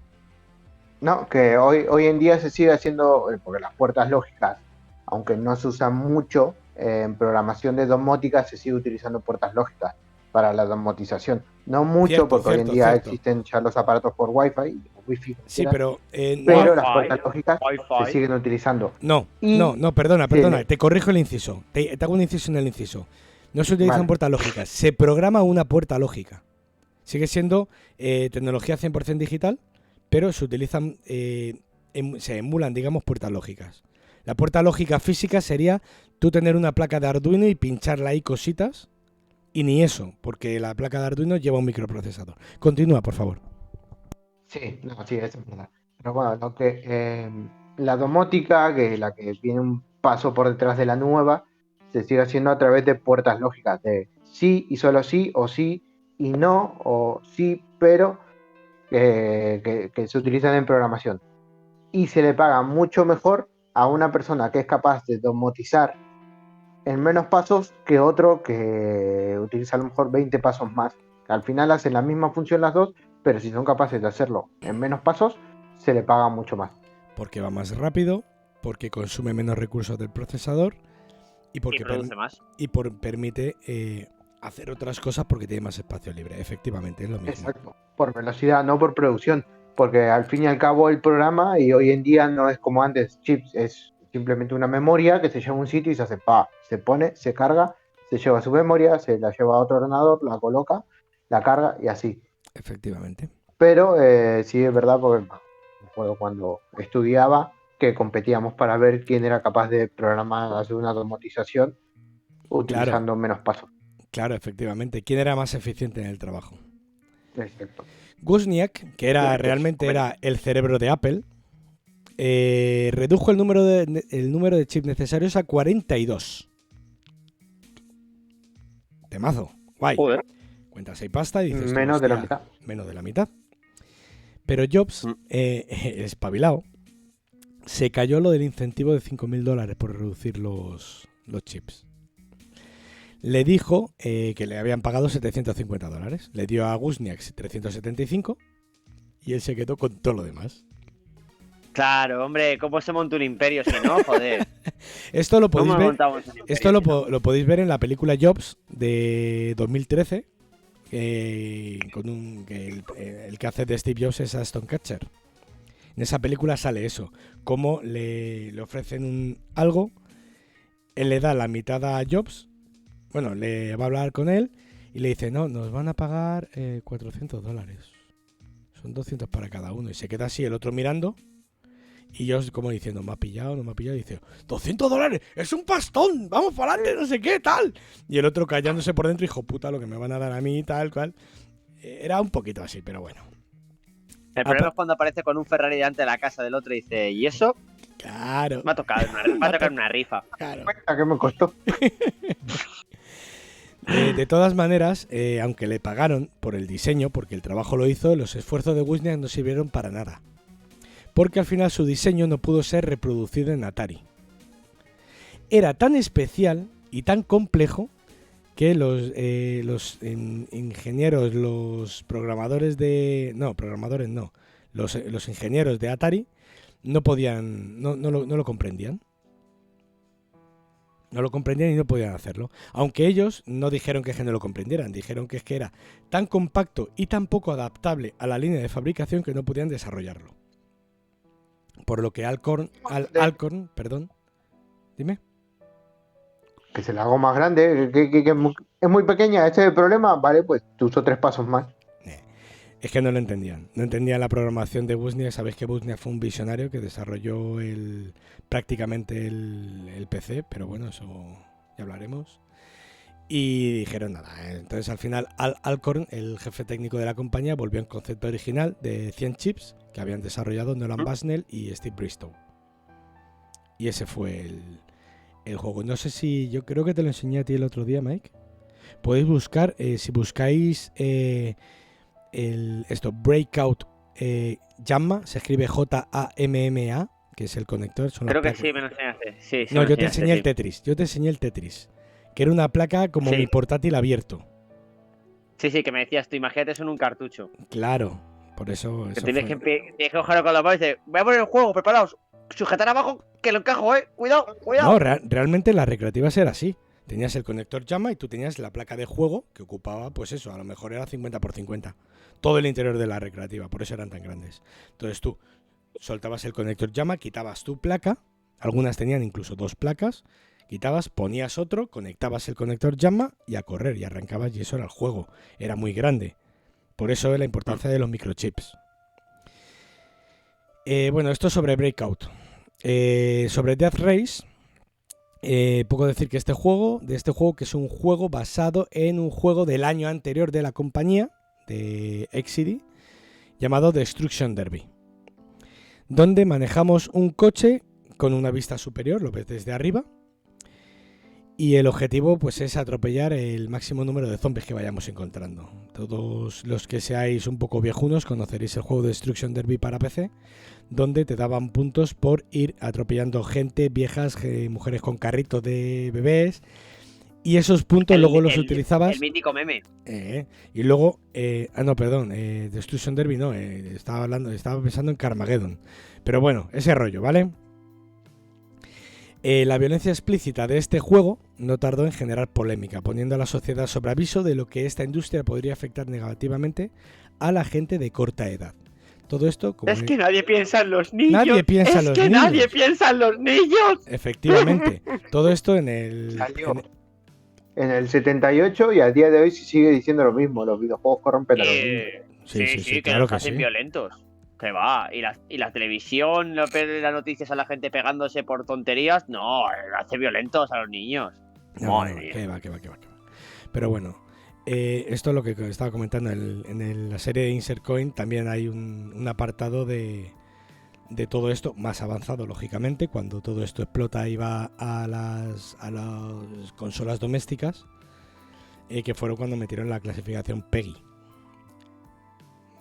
No, que hoy en día se sigue haciendo, porque las puertas lógicas, aunque no se usan mucho, en programación de domótica se sigue utilizando puertas lógicas para la domotización. No mucho, Cierto, porque hoy en día cierto. Existen ya los aparatos por Wi-Fi, Wi-Fi, Sí, pero no, las puertas lógicas se siguen utilizando. No, perdona, te corrijo el inciso. Te hago un inciso en el inciso. No se utilizan puertas lógicas, se programa una puerta lógica. Sigue siendo tecnología 100% digital, pero se utilizan, se emulan, digamos, puertas lógicas. La puerta lógica física sería tú tener una placa de Arduino y pincharle ahí cositas, y ni eso, porque la placa de Arduino lleva un microprocesador. Continúa, por favor. Sí, eso es verdad. Pero bueno, lo que la domótica, que es la que viene un paso por detrás de la nueva, se sigue haciendo a través de puertas lógicas, de sí y solo sí, o sí y no, o sí, pero que se utilizan en programación. Y se le paga mucho mejor a una persona que es capaz de domotizar en menos pasos que otro que utiliza a lo mejor 20 pasos más. Al final hacen la misma función las dos, pero si son capaces de hacerlo en menos pasos, se le paga mucho más. Porque va más rápido, porque consume menos recursos del procesador y porque produce más. Y permite hacer otras cosas porque tiene más espacio libre. Efectivamente, es lo mismo. Exacto, por velocidad, no por producción. Porque al fin y al cabo el programa, y hoy en día no es como antes, chips, es simplemente una memoria que se lleva a un sitio y se hace se pone, se carga, se lleva a su memoria, se la lleva a otro ordenador, la coloca, la carga y así. Efectivamente. Pero sí es verdad, porque me acuerdo cuando estudiaba que competíamos para ver quién era capaz de programar, hacer una domotización utilizando menos pasos. Claro, efectivamente. ¿Quién era más eficiente en el trabajo? Exacto. Wozniak, que realmente era el cerebro de Apple, redujo el número de chips necesarios a 42. Temazo, guay. Joder. Cuentas ahí pasta y dices... Menos de la mitad. Menos de la mitad. Pero Jobs, espabilado, se cayó lo del incentivo de $5.000 por reducir los chips. Le dijo que le habían pagado $750. Le dio a Wozniak 375 y él se quedó con todo lo demás. Claro, hombre, ¿cómo se monta un imperio si no? Joder. Esto lo podéis ver. Esto lo podéis ver en la película Jobs de 2013. El que hace de Steve Jobs es Ashton Kutcher. En esa película sale eso. Cómo le ofrecen algo. Él le da la mitad a Jobs. Bueno, le va a hablar con él y le dice, no, nos van a pagar $400. Son 200 para cada uno. Y se queda así el otro mirando. Y yo como diciendo, ¿me ha pillado? ¿No me ha pillado? Y dice, $200, es un pastón, vamos para adelante, no sé qué, tal. Y el otro callándose por dentro, hijo puta, lo que me van a dar a mí, tal cual. Era un poquito así, pero bueno. El problema es cuando aparece con un Ferrari delante de la casa del otro y dice, ¿y eso? Claro. Me ha tocado una rifa. Claro. ¿A qué me costó? De todas maneras, aunque le pagaron por el diseño, porque el trabajo lo hizo, los esfuerzos de Wozniak no sirvieron para nada. Porque al final su diseño no pudo ser reproducido en Atari. Era tan especial y tan complejo que los ingenieros, los programadores de... No, programadores no. Los ingenieros de Atari no podían... No lo comprendían. No lo comprendían y no podían hacerlo. Aunque ellos no dijeron que no lo comprendieran. Dijeron que es que era tan compacto y tan poco adaptable a la línea de fabricación que no podían desarrollarlo. Por lo que Alcorn, perdón. Dime. Que se la hago más grande, que es muy pequeña, ese es el problema. Vale, pues tú uso 3 pasos más. Es que no lo entendían. No entendían la programación de Wozniak. Sabéis que Wozniak fue un visionario que desarrolló prácticamente el PC, pero bueno, eso ya hablaremos. Y dijeron nada. Entonces al final Alcorn, el jefe técnico de la compañía, volvió al concepto original de 100 chips que habían desarrollado Nolan Bushnell y Steve Bristow. Y ese fue el juego. No sé si... Yo creo que te lo enseñé a ti el otro día, Mike. Podéis buscar, si buscáis Breakout Jamma, se escribe JAMMA, que es el conector. Creo que sí, me lo enseñaste. Sí, no, yo te enseñé el Tetris. Yo te enseñé el Tetris. Que era una placa como mi portátil abierto. Sí, que me decías tú, imagínate eso en un cartucho. Claro, por eso... Que tienes que cogerlo con la mano y dices, voy a poner el juego, preparaos. Sujetar abajo, que lo encajo, cuidado. No, realmente las recreativas era así. Tenías el conector Jamma y tú tenías la placa de juego que ocupaba, pues eso, a lo mejor era 50x50. Todo el interior de la recreativa, por eso eran tan grandes. Entonces tú soltabas el conector Jamma, quitabas tu placa, algunas tenían incluso 2 placas, quitabas, ponías otro, conectabas el conector Jamma y a correr, y arrancabas, y eso era el juego. Era muy grande. Por eso es la importancia de los microchips. Bueno, esto sobre Breakout. Sobre Death Race, poco decir que este juego, que es un juego basado en un juego del año anterior de la compañía, de Exidy, llamado Destruction Derby, donde manejamos un coche con una vista superior, lo ves desde arriba, y el objetivo pues es atropellar el máximo número de zombies que vayamos encontrando. Todos los que seáis un poco viejunos conoceréis el juego Destruction Derby para PC, donde te daban puntos por ir atropellando gente, viejas, mujeres con carritos de bebés, y esos puntos luego los utilizabas... El mítico meme. Y luego... Destruction Derby no, estaba pensando en Carmageddon. Pero bueno, ese rollo, ¿vale? La violencia explícita de este juego no tardó en generar polémica, poniendo a la sociedad sobre aviso de lo que esta industria podría afectar negativamente a la gente de corta edad. Todo esto... Es que nadie piensa en los niños. Nadie piensa en los niños. Nadie piensa en los niños. Efectivamente. Todo esto en el... En el 78 y al día de hoy se sigue diciendo lo mismo. Los videojuegos corrompen a los niños. Sí, que claro nos que hacen sí. violentos. Que va. Y la televisión, las noticias a la gente pegándose por tonterías, no, hace violentos a los niños. No, que va. Pero bueno, esto es lo que estaba comentando. En la serie de Insert Coin también hay un apartado de todo esto, más avanzado, lógicamente, cuando todo esto explota y va a las consolas domésticas, que fueron cuando metieron la clasificación PEGI.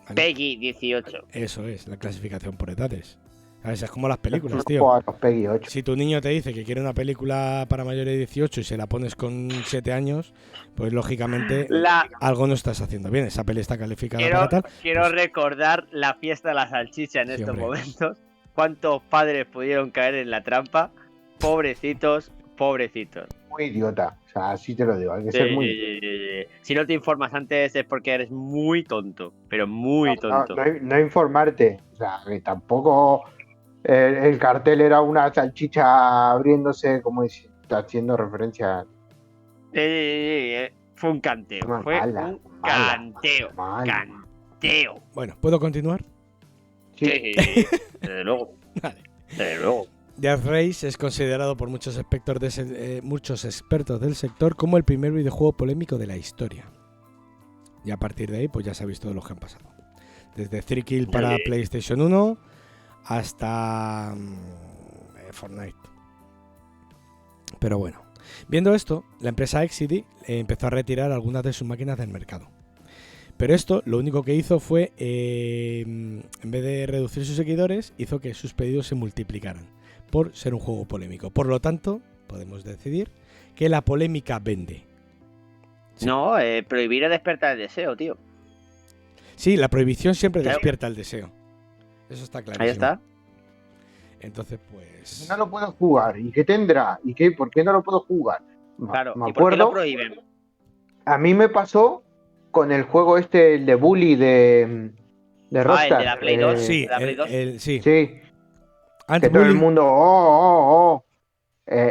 ¿Vale? PEGI 18. Eso es, la clasificación por edades. A ver, es como las películas, tío. PEGI 8. Si tu niño te dice que quiere una película para mayores de 18 y se la pones con 7 años, pues lógicamente algo no estás haciendo bien. Esa peli está calificada para tal. Quiero recordar la fiesta de la salchicha en estos momentos. ¿Cuántos padres pudieron caer en la trampa? Pobrecitos. Muy idiota. O sea, así te lo digo. Hay que ser muy... Si no te informas antes es porque eres muy tonto. Pero muy tonto. No informarte. O sea, que tampoco... El cartel era una salchicha abriéndose, como está haciendo referencia. Fue un canteo. Canteo. Bueno, ¿puedo continuar? Sí. Desde luego. Vale. Desde luego. Death Race es considerado por muchos expertos del sector como el primer videojuego polémico de la historia. Y a partir de ahí, pues ya sabéis todos los que han pasado. Desde Thrill para PlayStation 1 hasta Fortnite. Pero bueno, viendo esto, la empresa Exidy empezó a retirar algunas de sus máquinas del mercado. Pero esto lo único que hizo fue, en vez de reducir sus seguidores, hizo que sus pedidos se multiplicaran por ser un juego polémico. Por lo tanto, podemos decidir que la polémica vende. Sí. No, prohibir es despertar el deseo, tío. Sí, la prohibición siempre despierta el deseo. Eso está clarísimo. Ahí está. Entonces, pues... No lo puedo jugar. ¿Y qué tendrá? ¿Y qué? ¿Por qué no lo puedo jugar? Claro, me ¿y por qué acuerdo, lo prohíben? A mí me pasó con el juego el de Bully de Rockstar. El de la Play 2. Sí, ¿la Play 2? Sí. Que todo el mundo...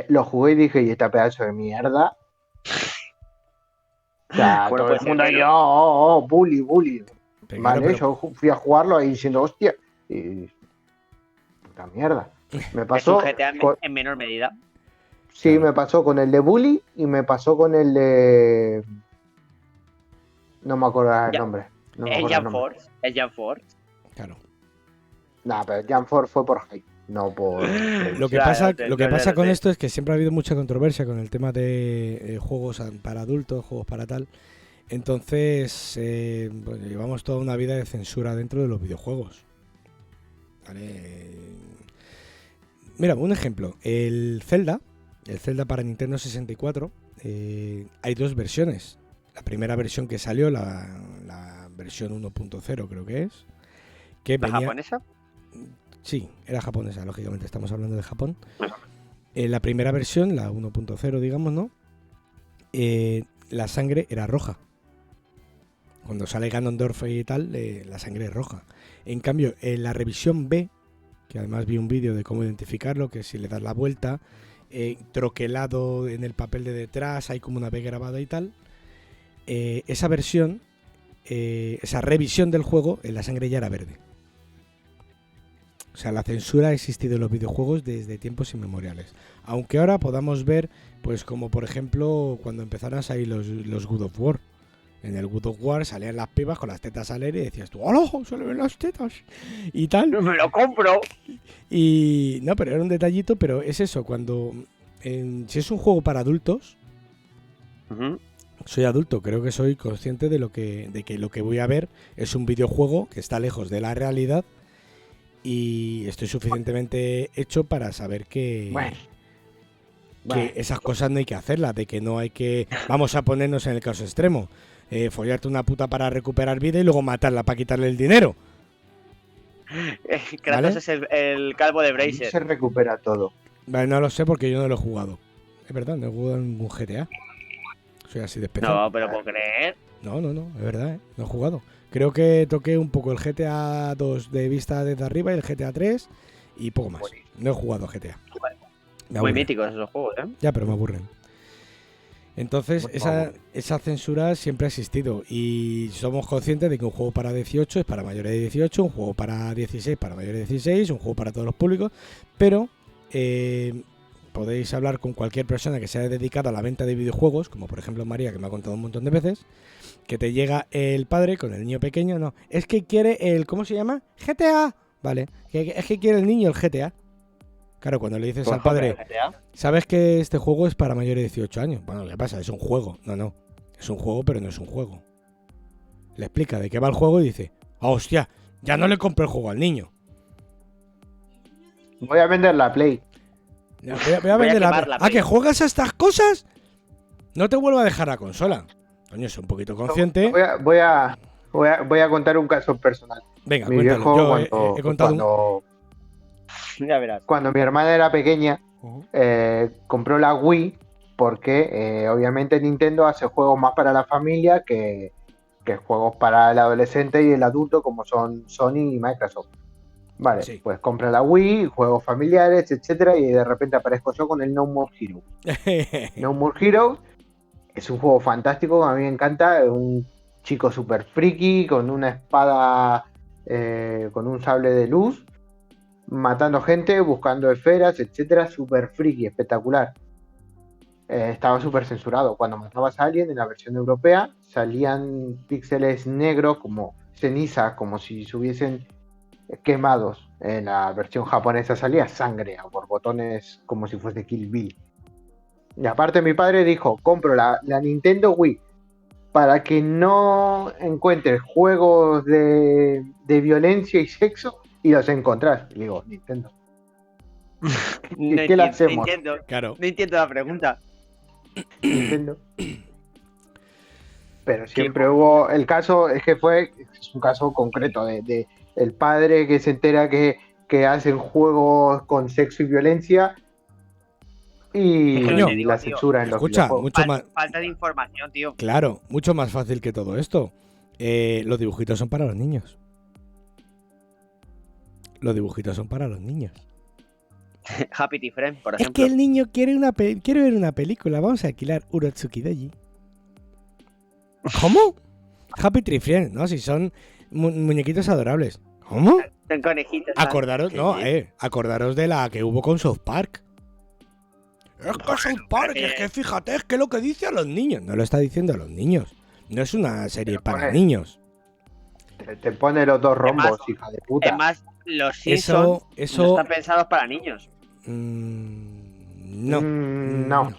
lo jugué y dije, ¿y esta pedazo de mierda? O sea, bueno, todo el mundo ahí, Bully. Pero vale, claro, yo fui a jugarlo ahí diciendo, hostia, y... puta mierda. Me pasó... Es un GTA en menor medida. Sí, claro. Me pasó con el de Bully y me pasó con el de... No me acuerdo el nombre. El Jump Force. Claro. Nah, pero Jump Force fue por hype. no por... Lo que pasa con esto es que siempre ha habido mucha controversia con el tema de juegos para adultos, juegos para tal. Entonces, pues llevamos toda una vida de censura dentro de los videojuegos. ¿Vale? Mira, un ejemplo. El Zelda para Nintendo 64, hay dos versiones. La primera versión que salió, la versión 1.0 creo que es. ¿La japonesa? Sí, era japonesa, lógicamente, estamos hablando de Japón. La primera versión, la 1.0, digamos, ¿no? La sangre era roja. Cuando sale Ganondorf y tal, la sangre es roja. En cambio, en la revisión B, que además vi un vídeo de cómo identificarlo, que si le das la vuelta, troquelado en el papel de detrás, hay como una B grabada y tal. Esa versión, esa revisión del juego, la sangre ya era verde. O sea, la censura ha existido en los videojuegos desde tiempos inmemoriales. Aunque ahora podamos ver, pues como por ejemplo, cuando empezaron a salir los God of War. En el God of War salían las pibas con las tetas al aire y decías tú, ¡hola! Se le ven las tetas y tal. ¡Me lo compro! Y no, pero era un detallito, pero es eso, cuando... si es un juego para adultos, soy adulto, creo que soy consciente de que lo que voy a ver es un videojuego que está lejos de la realidad y estoy suficientemente hecho para saber que esas cosas no hay que hacerlas, de que no hay que... Vamos a ponernos en el caso extremo. Follarte una puta para recuperar vida y luego matarla para quitarle el dinero. Kratos, ¿vale? Es el calvo de Bracer. Se recupera todo. Vale, no lo sé porque yo no lo he jugado. Es verdad, no he jugado en ningún GTA. Soy así de especial. No, pero puedo creer. No, es verdad, no he jugado. Creo que toqué un poco el GTA 2 de vista desde arriba y el GTA 3 y poco más. No he jugado GTA. Muy míticos esos juegos, ¿eh? Ya, pero me aburren. Entonces, esa censura siempre ha existido y somos conscientes de que un juego para 18 es para mayores de 18, un juego para 16 para mayores de 16, un juego para todos los públicos, pero podéis hablar con cualquier persona que sea dedicada a la venta de videojuegos, como por ejemplo María, que me ha contado un montón de veces, que te llega el padre con el niño pequeño, no, es que quiere el, ¿cómo se llama? GTA, vale, es que quiere el niño el GTA. Claro, cuando le dices al padre, ¿sabes que este juego es para mayores de 18 años? Bueno, ¿qué pasa? Es un juego. No. Es un juego, pero no es un juego. Le explica de qué va el juego y dice, hostia, ya no le compro el juego al niño. Voy a vender la Play. Voy a vender la Play. ¿A que juegas a estas cosas? No te vuelvo a dejar la consola. Coño, es un poquito consciente. Voy a contar un caso personal. Venga, mi cuéntalo. Viejo, he contado ya verás. Cuando mi hermana era pequeña, compró la Wii porque obviamente Nintendo hace juegos más para la familia que juegos para el adolescente y el adulto como son Sony y Microsoft. Vale, sí. Pues compra la Wii, juegos familiares, etcétera, y de repente aparezco yo con el No More Heroes. No More Heroes es un juego fantástico, a mí me encanta, es un chico super friki con una espada, con un sable de luz, matando gente, buscando esferas, etcétera, super friki, espectacular. Estaba súper censurado. Cuando matabas a alguien en la versión europea salían píxeles negros como ceniza, como si se hubiesen quemados. En la versión japonesa salía sangre a borbotones como si fuese Kill Bill. Y aparte mi padre dijo, compro la Nintendo Wii para que no encuentres juegos de violencia y sexo y los encontrás. Y digo, Nintendo. ¿Qué le hacemos? No entiendo la pregunta. Nintendo. Pero siempre hubo el caso, es un caso concreto de el padre que se entera que hacen juegos con sexo y violencia y la censura en los videojuegos. Mucho más... Falta de información, tío. Claro, mucho más fácil que todo esto. Los dibujitos son para los niños. Los dibujitos son para los niños. Happy Tree Friends, por ejemplo. Es que el niño quiere ver una película. Vamos a alquilar Urotsukidoji. ¿Cómo? Happy Tree Friends, ¿no? Si son muñequitos adorables. ¿Cómo? Son conejitos. Acordaros, no, acordaros de la que hubo con South Park. Es que South Park, es que fíjate, es que lo que dice a los niños. No lo está diciendo a los niños. No es una serie para niños. Te pone los dos rombos, hija de puta. Los Simpsons eso... no están pensados para niños. No. No.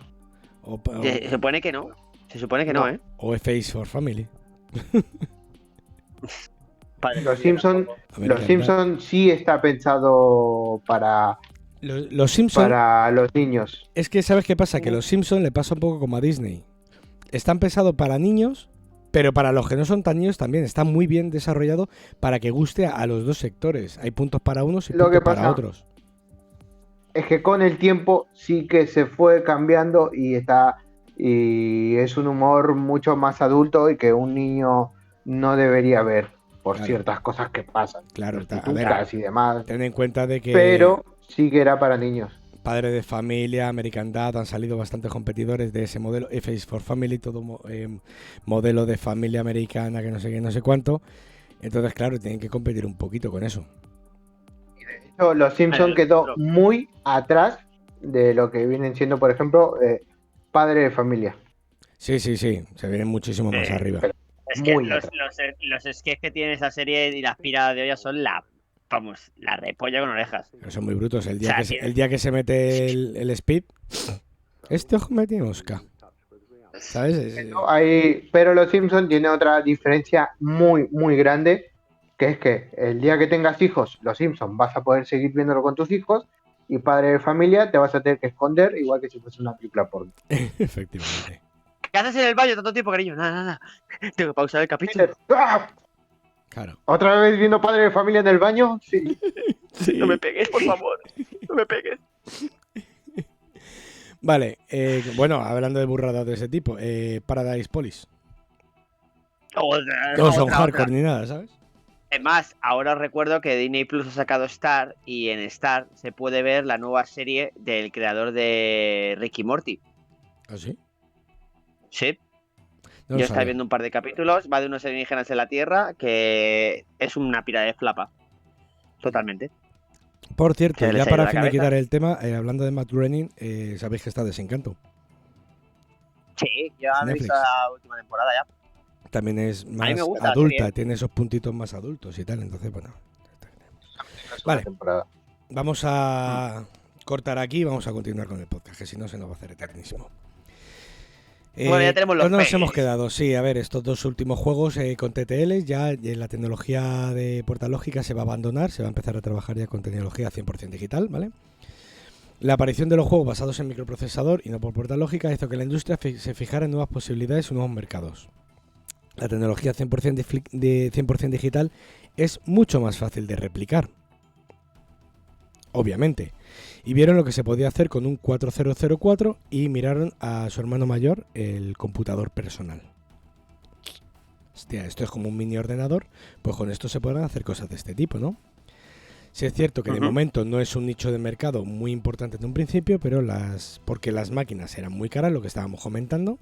Se supone que no. Se supone que no, ¿eh? O Face for Family. Los Simpsons sí está pensado para los Simpsons, para los niños. Es que ¿sabes qué pasa? Que los Simpsons le pasa un poco como a Disney. Están pensados para niños, pero para los que no son tan niños también. Está muy bien desarrollado para que guste a los dos sectores. Hay puntos para unos y puntos para otros. Es que con el tiempo sí que se fue cambiando y es un humor mucho más adulto y que un niño no debería ver por ciertas cosas que pasan. Claro, a ver, y demás. Ten en cuenta de que... Pero sí que era para niños. Padre de Familia, American Dad, han salido bastantes competidores de ese modelo. Face for Family, todo modelo de familia americana, que no sé qué, no sé cuánto. Entonces, claro, tienen que competir un poquito con eso. De hecho, los Simpsons quedó muy atrás de lo que vienen siendo, por ejemplo, Padre de Familia. Sí, se vienen muchísimo más arriba. Es que los sketches que tiene esa serie y las piradas de olla son la repolla con orejas. Pero son muy brutos. El día que se mete el Speed, este ojo me tiene Oscar. ¿Sabes? Pero los Simpsons tiene otra diferencia muy, muy grande, que es que el día que tengas hijos, los Simpsons vas a poder seguir viéndolo con tus hijos, y Padre de Familia te vas a tener que esconder, igual que si fuese una película porno. Efectivamente. ¿Qué haces en el baño tanto tiempo, cariño? Nada. Tengo que pausar el capítulo. Claro. ¿Otra vez viendo Padre de Familia en el baño? Sí. Sí. No me pegues, por favor. No me pegues. Vale, bueno, hablando de burradas de ese tipo, Paradise Police. No son hardcore ni nada, ¿sabes? Además, ahora os recuerdo que Disney Plus ha sacado Star y en Star se puede ver la nueva serie del creador de Rick y Morty. ¿Ah, sí? Sí. No Yo estaba viendo un par de capítulos, va de unos alienígenas en la Tierra, que es una pira de flapa. Totalmente. Por cierto, ya para finiquitar el tema, hablando de Matt Groening, sabéis que está Desencanto. Sí, ya he visto la última temporada ya. También es más adulta, tiene esos puntitos más adultos y tal, entonces bueno. Vale, vamos a cortar aquí y vamos a continuar con el podcast, que si no se nos va a hacer eternísimo. Bueno, ya tenemos los ¿dónde nos hemos quedado? Sí, a ver, estos dos últimos juegos con TTL, ya la tecnología de puerta lógica se va a abandonar, se va a empezar a trabajar ya con tecnología 100% digital, ¿vale? La aparición de los juegos basados en microprocesador y no por puerta lógica hizo que la industria se fijara en nuevas posibilidades y nuevos mercados. La tecnología 100% digital es mucho más fácil de replicar, obviamente. Y vieron lo que se podía hacer con un 4004 y miraron a su hermano mayor el computador personal. Hostia, esto es como un mini ordenador, pues con esto se pueden hacer cosas de este tipo, ¿no? Sí es cierto que de momento no es un nicho de mercado muy importante en un principio, pero porque las máquinas eran muy caras, lo que estábamos comentando,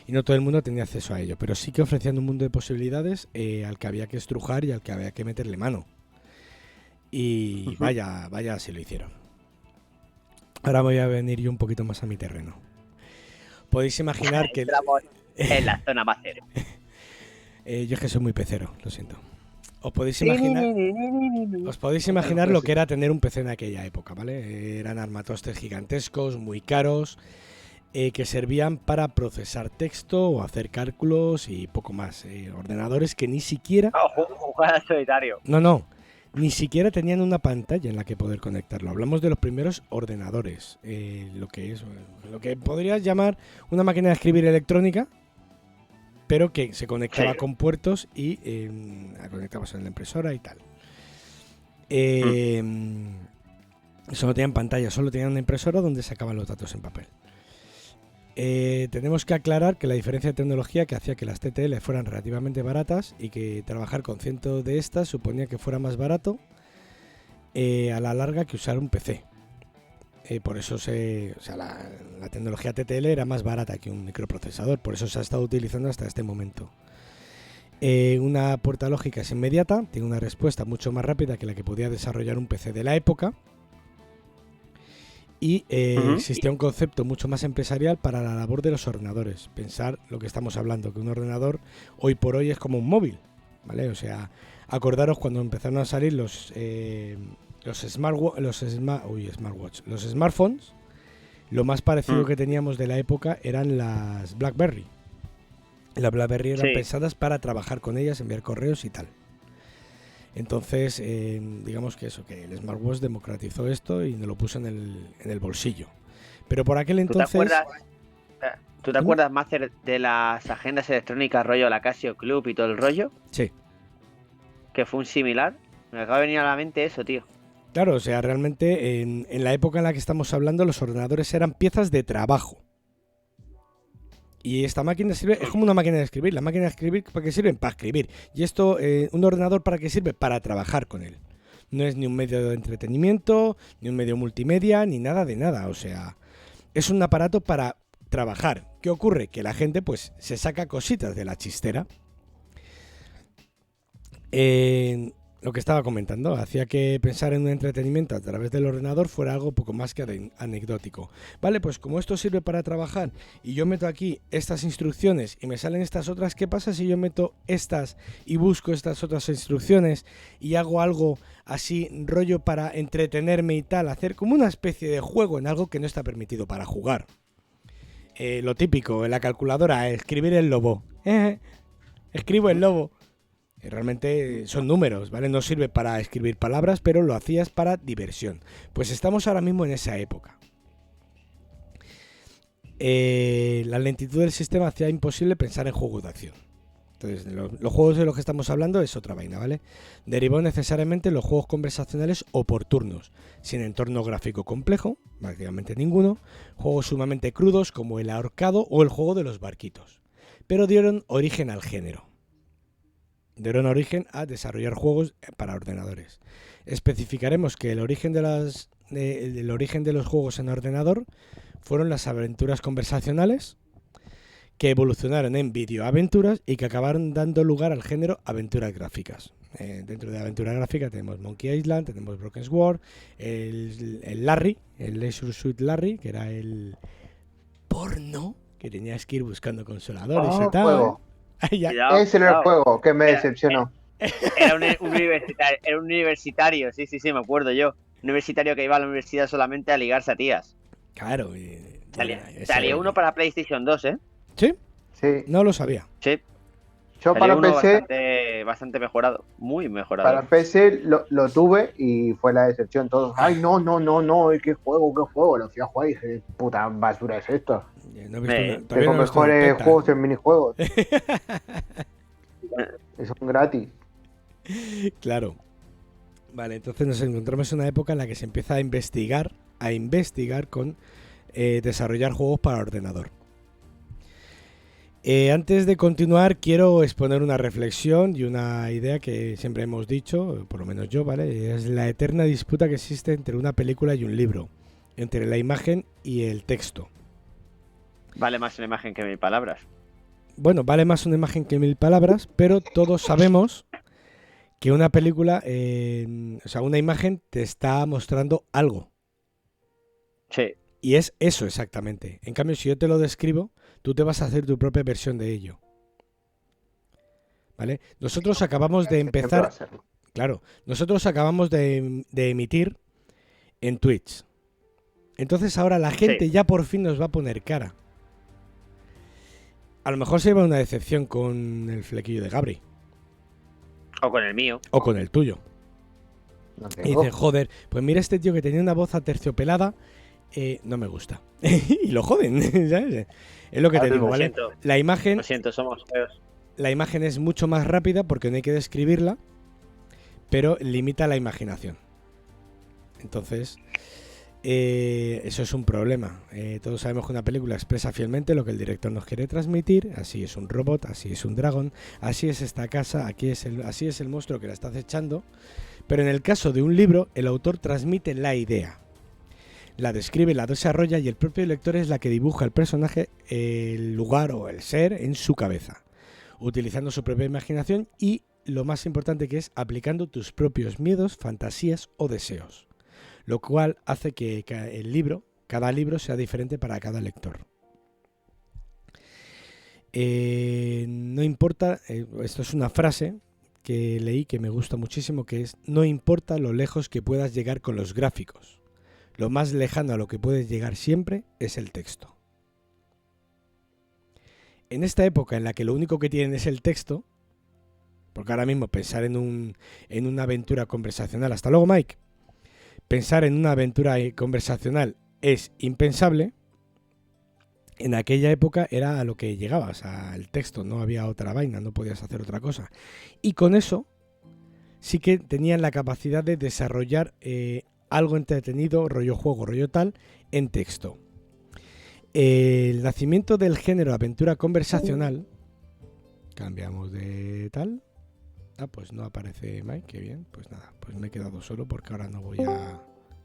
y no todo el mundo tenía acceso a ello, pero sí que ofrecían un mundo de posibilidades al que había que estrujar y al que había que meterle mano. Y vaya, si lo hicieron. Ahora voy a venir yo un poquito más a mi terreno. Podéis imaginar que... en la zona macero. Yo es que soy muy pecero, lo siento. Os podéis imaginar lo que era tener un PC en aquella época, ¿vale? Eran armatostes gigantescos, muy caros, que servían para procesar texto o hacer cálculos y poco más. Ordenadores que ni siquiera... Jugar al solitario. No. Ni siquiera tenían una pantalla en la que poder conectarlo. Hablamos de los primeros ordenadores. Lo que podrías llamar una máquina de escribir electrónica, pero que se conectaba con puertos y la conectabas en la impresora y tal. Eso no tenían pantalla, solo tenían una impresora donde sacaban los datos en papel. Tenemos que aclarar que la diferencia de tecnología que hacía que las TTL fueran relativamente baratas y que trabajar con cientos de estas suponía que fuera más barato a la larga que usar un PC. Por eso la tecnología TTL era más barata que un microprocesador, por eso se ha estado utilizando hasta este momento. Una puerta lógica es inmediata, tiene una respuesta mucho más rápida que la que podía desarrollar un PC de la época. Y existía un concepto mucho más empresarial para la labor de los ordenadores. Pensar lo que estamos hablando, que un ordenador hoy por hoy es como un móvil, ¿vale? O sea, acordaros cuando empezaron a salir los smartphones, lo más parecido que teníamos de la época eran las BlackBerry. Las BlackBerry eran pensadas para trabajar con ellas, enviar correos y tal. Entonces, digamos que que el smartwatch democratizó esto y nos lo puso en el bolsillo. Pero por aquel entonces... ¿Tú te acuerdas, Master, de las agendas electrónicas rollo la Casio Club y todo el rollo? Sí. Que fue un similar. Me acaba de venir a la mente eso, tío. Claro, o sea, realmente en la época en la que estamos hablando, los ordenadores eran piezas de trabajo. Y esta máquina sirve, es como una máquina de escribir. La máquina de escribir, ¿para qué sirve? Para escribir. Y esto, un ordenador, ¿para qué sirve? Para trabajar con él. No es ni un medio de entretenimiento, ni un medio multimedia, ni nada de nada. O sea, es un aparato para trabajar. ¿Qué ocurre? Que la gente, pues, se saca cositas de la chistera. Lo que estaba comentando, hacía que pensar en un entretenimiento a través del ordenador fuera algo poco más que anecdótico. Vale, pues como esto sirve para trabajar y yo meto aquí estas instrucciones y me salen estas otras, ¿qué pasa si yo meto estas y busco estas otras instrucciones y hago algo así, rollo para entretenerme y tal, hacer como una especie de juego en algo que no está permitido para jugar? Lo típico, en la calculadora, escribir el lobo. Escribo el lobo. Realmente son números, ¿vale? No sirve para escribir palabras, pero lo hacías para diversión. Pues estamos ahora mismo en esa época. La lentitud del sistema hacía imposible pensar en juegos de acción. Entonces, los juegos de los que estamos hablando es otra vaina, ¿vale? Derivó necesariamente en los juegos conversacionales o por turnos, sin entorno gráfico complejo, prácticamente ninguno, juegos sumamente crudos como el ahorcado o el juego de los barquitos. Pero dieron origen al género. Dieron origen a desarrollar juegos para ordenadores. Especificaremos que el origen de los juegos en ordenador fueron las aventuras conversacionales, que evolucionaron en videoaventuras y que acabaron dando lugar al género aventuras gráficas. Dentro de aventura gráfica tenemos Monkey Island, tenemos Broken Sword, el Larry, el Leisure Suit Larry, que era el porno, que tenías que ir buscando consoladores y tal. Juego. Ese era el juego que me decepcionó. Era un universitario, sí, me acuerdo yo. Un universitario que iba a la universidad solamente a ligarse a tías. Claro. Salió uno para PlayStation 2, ¿eh? ¿Sí? Sí. No lo sabía. Sí. Yo para PC... Bastante mejorado, muy mejorado. Para PC lo tuve y fue la decepción. Todos, ay, no, qué juego. Lo fui a jugar y dije, puta basura es esto. Tengo mejores juegos en minijuegos. Son gratis. Claro. Vale, entonces nos encontramos en una época en la que se empieza a investigar con desarrollar juegos para ordenador. Antes de continuar, quiero exponer una reflexión y una idea que siempre hemos dicho, por lo menos yo, ¿vale? Es la eterna disputa que existe entre una película y un libro, entre la imagen y el texto. Vale más una imagen que 1000 palabras. Bueno, vale más una imagen que 1000 palabras, pero todos sabemos que una película, una imagen te está mostrando algo. Sí. Y es eso exactamente. En cambio, si yo te lo describo, tú te vas a hacer tu propia versión de ello. ¿Vale? Nosotros acabamos de empezar... Claro, nosotros acabamos de emitir en Twitch. Entonces ahora la gente ya por fin nos va a poner cara. A lo mejor se lleva una decepción con el flequillo de Gabri. O con el mío. O con el tuyo. Y dicen, joder, pues mira este tío que tenía una voz aterciopelada, no me gusta. Y lo joden, ¿sabes? Es lo que te digo, ¿vale? La imagen... Lo siento, somos feos. La imagen es mucho más rápida porque no hay que describirla, pero limita la imaginación. Entonces... eso es un problema. Todos sabemos que una película expresa fielmente lo que el director nos quiere transmitir. Así es un robot, así es un dragón, así es esta casa, así es el monstruo que la está acechando. Pero en el caso de un libro, el autor transmite la idea, la describe, la desarrolla y el propio lector es la que dibuja el personaje, el lugar o el ser en su cabeza, utilizando su propia imaginación y, lo más importante, que es aplicando tus propios miedos, fantasías o deseos. Lo cual hace que cada libro sea diferente para cada lector. No importa, esto es una frase que leí que me gusta muchísimo, que es: no importa lo lejos que puedas llegar con los gráficos, lo más lejano a lo que puedes llegar siempre es el texto. En esta época en la que lo único que tienen es el texto, porque ahora mismo pensar en una aventura conversacional, hasta luego Mike, pensar en una aventura conversacional es impensable. En aquella época era a lo que llegabas, al texto, no había otra vaina, no podías hacer otra cosa. Y con eso sí que tenían la capacidad de desarrollar algo entretenido, rollo juego, rollo tal, en texto. El nacimiento del género aventura conversacional, cambiamos de tal. Ah, pues no aparece Mike, qué bien. Pues nada, pues me he quedado solo porque ahora no voy a...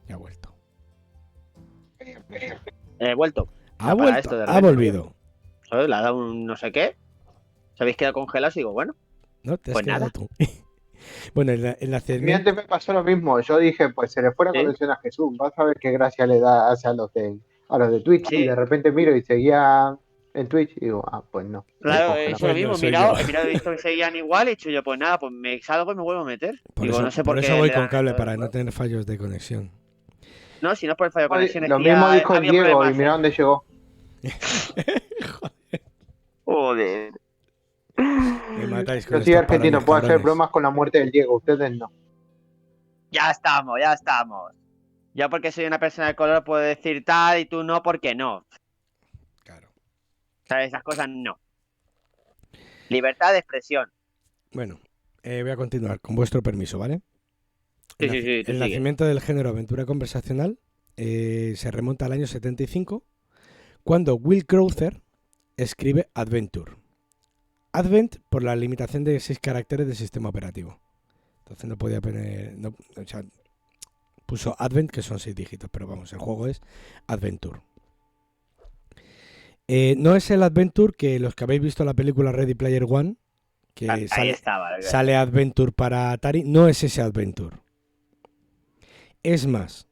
Ya he vuelto. He vuelto. Ha volvido. Le ha dado un no sé qué. ¿Se habéis quedado congelados? Y digo, bueno. No, te has pues quedado nada. tú. Bueno, en la A mí antes me pasó lo mismo. Yo dije, pues se le fue la conexión a Jesús. Vas a ver qué gracia le da a los de Twitch. Sí. Y de repente miro y seguía en Twitch y digo, pues no. Claro, Pues eso no, lo mismo. soy He yo. mirado, he visto que seguían igual y he dicho yo, pues nada, pues me salgo y me vuelvo a meter. Digo, no sé por qué. eso voy le con dan cable todo para esto. no tener fallos de conexión. No, si no es por el fallo de conexión. Lo decía, mismo dijo el había Diego problemas, y mira dónde llegó. Joder. Me matáis con Yo soy estos argentino, parones, puedo hacer cabrones. bromas con la muerte del Diego, ustedes no. Ya estamos. Yo porque soy una persona de color puedo decir tal y tú no porque no. Claro. ¿Sabes? Esas cosas no. Libertad de expresión. Bueno, voy a continuar, con vuestro permiso, ¿vale? Sí, El tú sigue. nacimiento del género aventura conversacional se remonta al año 75, cuando Will Crowther escribe Adventure. Advent por la limitación de 6 caracteres del sistema operativo. Entonces no podía poner... puso Advent, que son 6 dígitos, pero vamos, el juego es Adventure. No es el Adventure que los que habéis visto la película Ready Player One, que Ahí estaba. sale Adventure para Atari, no es ese Adventure. Es más,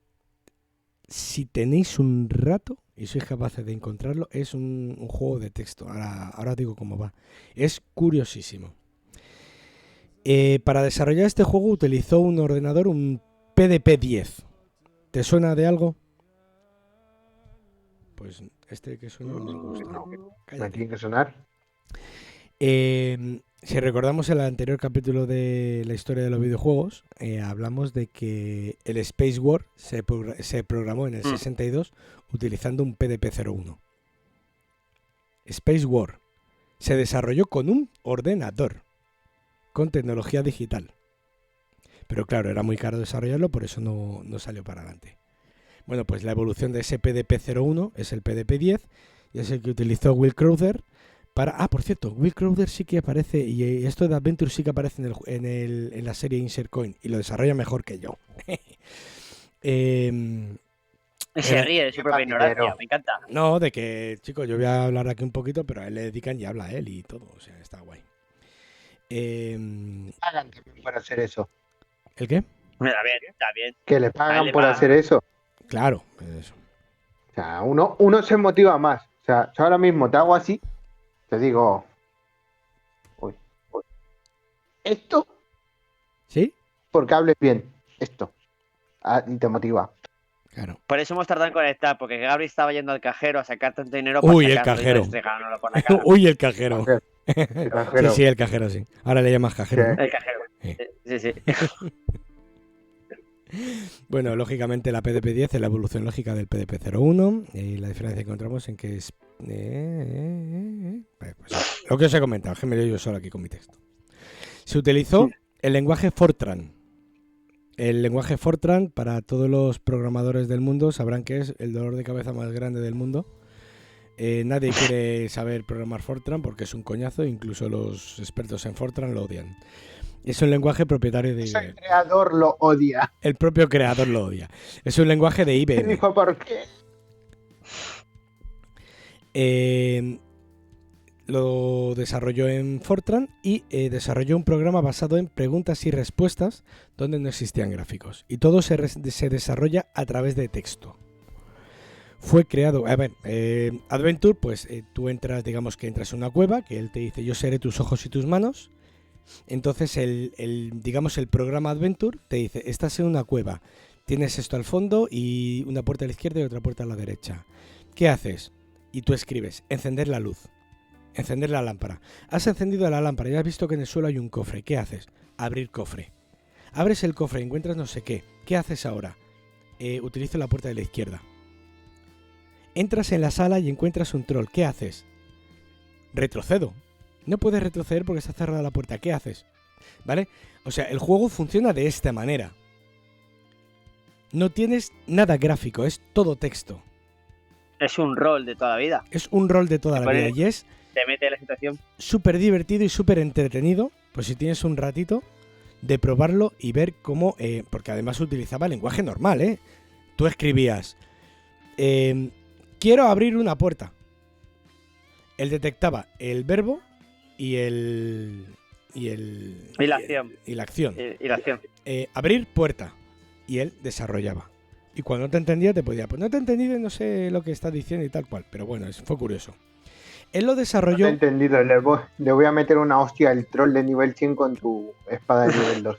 si tenéis un rato y sois capaces de encontrarlo, es un juego de texto. Ahora os digo cómo va. Es curiosísimo. Para desarrollar este juego utilizó un ordenador, un PDP-10. ¿Te suena de algo? Pues este que suena no me gusta. ¿Me tiene que sonar? Si recordamos el anterior capítulo de la historia de los videojuegos, hablamos de que el Space War se programó en el 62 utilizando un PDP-01. Space War se desarrolló con un ordenador, con tecnología digital. Pero claro, era muy caro desarrollarlo, por eso no salió para adelante. Bueno, pues la evolución de ese PDP-01 es el PDP-10 y es el que utilizó Will Crowther para... por cierto, Will Crowther sí que aparece, y esto de Adventure sí que aparece en la serie Insert Coin, y lo desarrolla mejor que yo. Se ríe de su propia ignorancia, me encanta. No, de que, chicos, yo voy a hablar aquí un poquito, pero a él le dedican y habla a él y todo, o sea, está guay. Pagan también por hacer eso. ¿El qué? Está bien. Que le pagan por hacer eso. Claro, eso. O sea, uno se motiva más. O sea, yo ahora mismo te hago así, te digo, uy. Esto, ¿sí? porque hables bien, esto. Y te motiva. Claro. Por eso hemos tardado en conectar, porque Gabri estaba yendo al cajero a sacar tanto dinero Uy, para el sacarlo y cajero. restregándolo por la cara. Uy, el cajero. El cajero. Sí, el cajero, sí. Ahora le llamas cajero. ¿no? El cajero. Sí. Bueno, lógicamente la PDP-10 es la evolución lógica del PDP-01 y la diferencia que encontramos en que es... pues, lo que os he comentado, que me leo yo solo aquí con mi texto. Se utilizó el lenguaje Fortran. El lenguaje Fortran, para todos los programadores del mundo, sabrán que es el dolor de cabeza más grande del mundo. Nadie quiere saber programar Fortran porque es un coñazo, incluso los expertos en Fortran lo odian. Es un lenguaje propietario de IBM. El creador lo odia. El propio creador lo odia. Es un lenguaje de IBM. Dijo, ¿por qué? Lo desarrolló en Fortran y desarrolló un programa basado en preguntas y respuestas donde no existían gráficos. Y todo se desarrolla a través de texto. Fue creado... Adventure, pues tú entras, digamos que entras en una cueva, que él te dice, yo seré tus ojos y tus manos. Entonces digamos el programa Adventure te dice, estás en una cueva, tienes esto al fondo y una puerta a la izquierda y otra puerta a la derecha. ¿Qué haces? Y tú escribes, encender la luz, encender la lámpara. Has encendido la lámpara y has visto que en el suelo hay un cofre. ¿Qué haces? Abrir cofre. Abres el cofre y encuentras no sé qué. ¿Qué haces ahora? Utilizo la puerta de la izquierda. Entras en la sala y encuentras un troll. ¿Qué haces? Retrocedo. No puedes retroceder porque está cerrada la puerta. ¿Qué haces? ¿Vale? O sea, el juego funciona de esta manera. No tienes nada gráfico, es todo texto. Es un rol de toda la vida. Es un rol de toda la vida y es... Te mete en la situación. Súper divertido y súper entretenido, pues si tienes un ratito, de probarlo y ver cómo... porque además utilizaba lenguaje normal, ¿eh? Tú escribías... quiero abrir una puerta. Él detectaba el verbo y la acción. Abrir puerta. Y él desarrollaba. Y cuando no te entendía te podía... Pues no te he entendido y no sé lo que estás diciendo y tal cual. Pero bueno, fue curioso. Él lo desarrolló... No te he entendido. Le voy a meter una hostia al troll de nivel 100 con tu espada de nivel 2.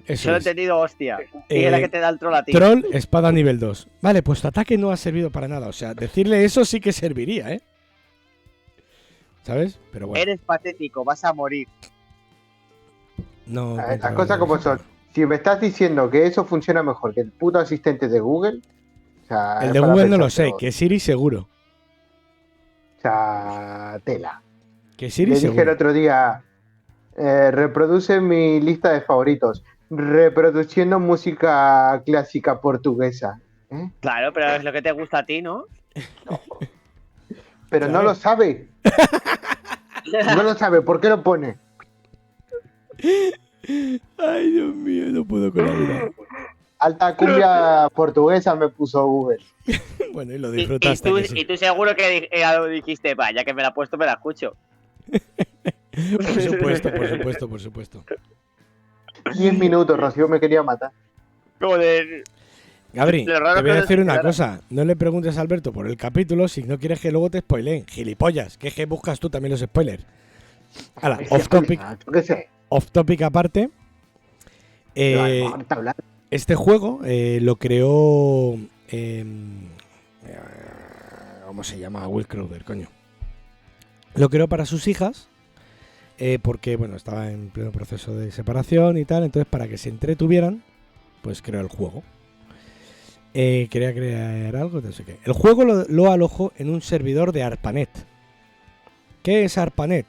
Eso lo he entendido, hostia. Y es la que te da el troll a ti. Troll, espada nivel 2. Vale, pues tu ataque no ha servido para nada. O sea, decirle eso sí que serviría, ¿eh? ¿Sabes? Pero bueno. Eres patético, vas a morir. No. Las cosas como son. Si me estás diciendo que eso funciona mejor que el puto asistente de Google... O sea, el de Google no lo sé, que Siri seguro. O sea, tela. Que Siri Le seguro. dije el otro día, reproduce mi lista de favoritos, reproduciendo música clásica portuguesa. Claro, pero es lo que te gusta a ti, ¿no? No. Pero no lo sabe. No lo sabe, ¿por qué lo pone? Ay, Dios mío, no puedo con la vida. Alta cumbia portuguesa me puso Google. Bueno, y lo disfrutaste. Y tú seguro que dijiste, ya que me la he puesto, me la escucho. Por supuesto. 10 minutos, Rocío me quería matar. Joder. Gabri, te voy a decir una cosa. No le preguntes a Alberto por el capítulo si no quieres que luego te spoileen. Gilipollas, que es que buscas tú también los spoilers. Hala, off topic aparte. Este juego lo creó... ¿cómo se llama? Will Crowder, coño. Lo creó para sus hijas. Porque, bueno, estaba en pleno proceso de separación y tal. Entonces, para que se entretuvieran, pues creó el juego. Quería crear algo, no sé qué. El juego lo alojó en un servidor de ARPANET. ¿Qué es ARPANET?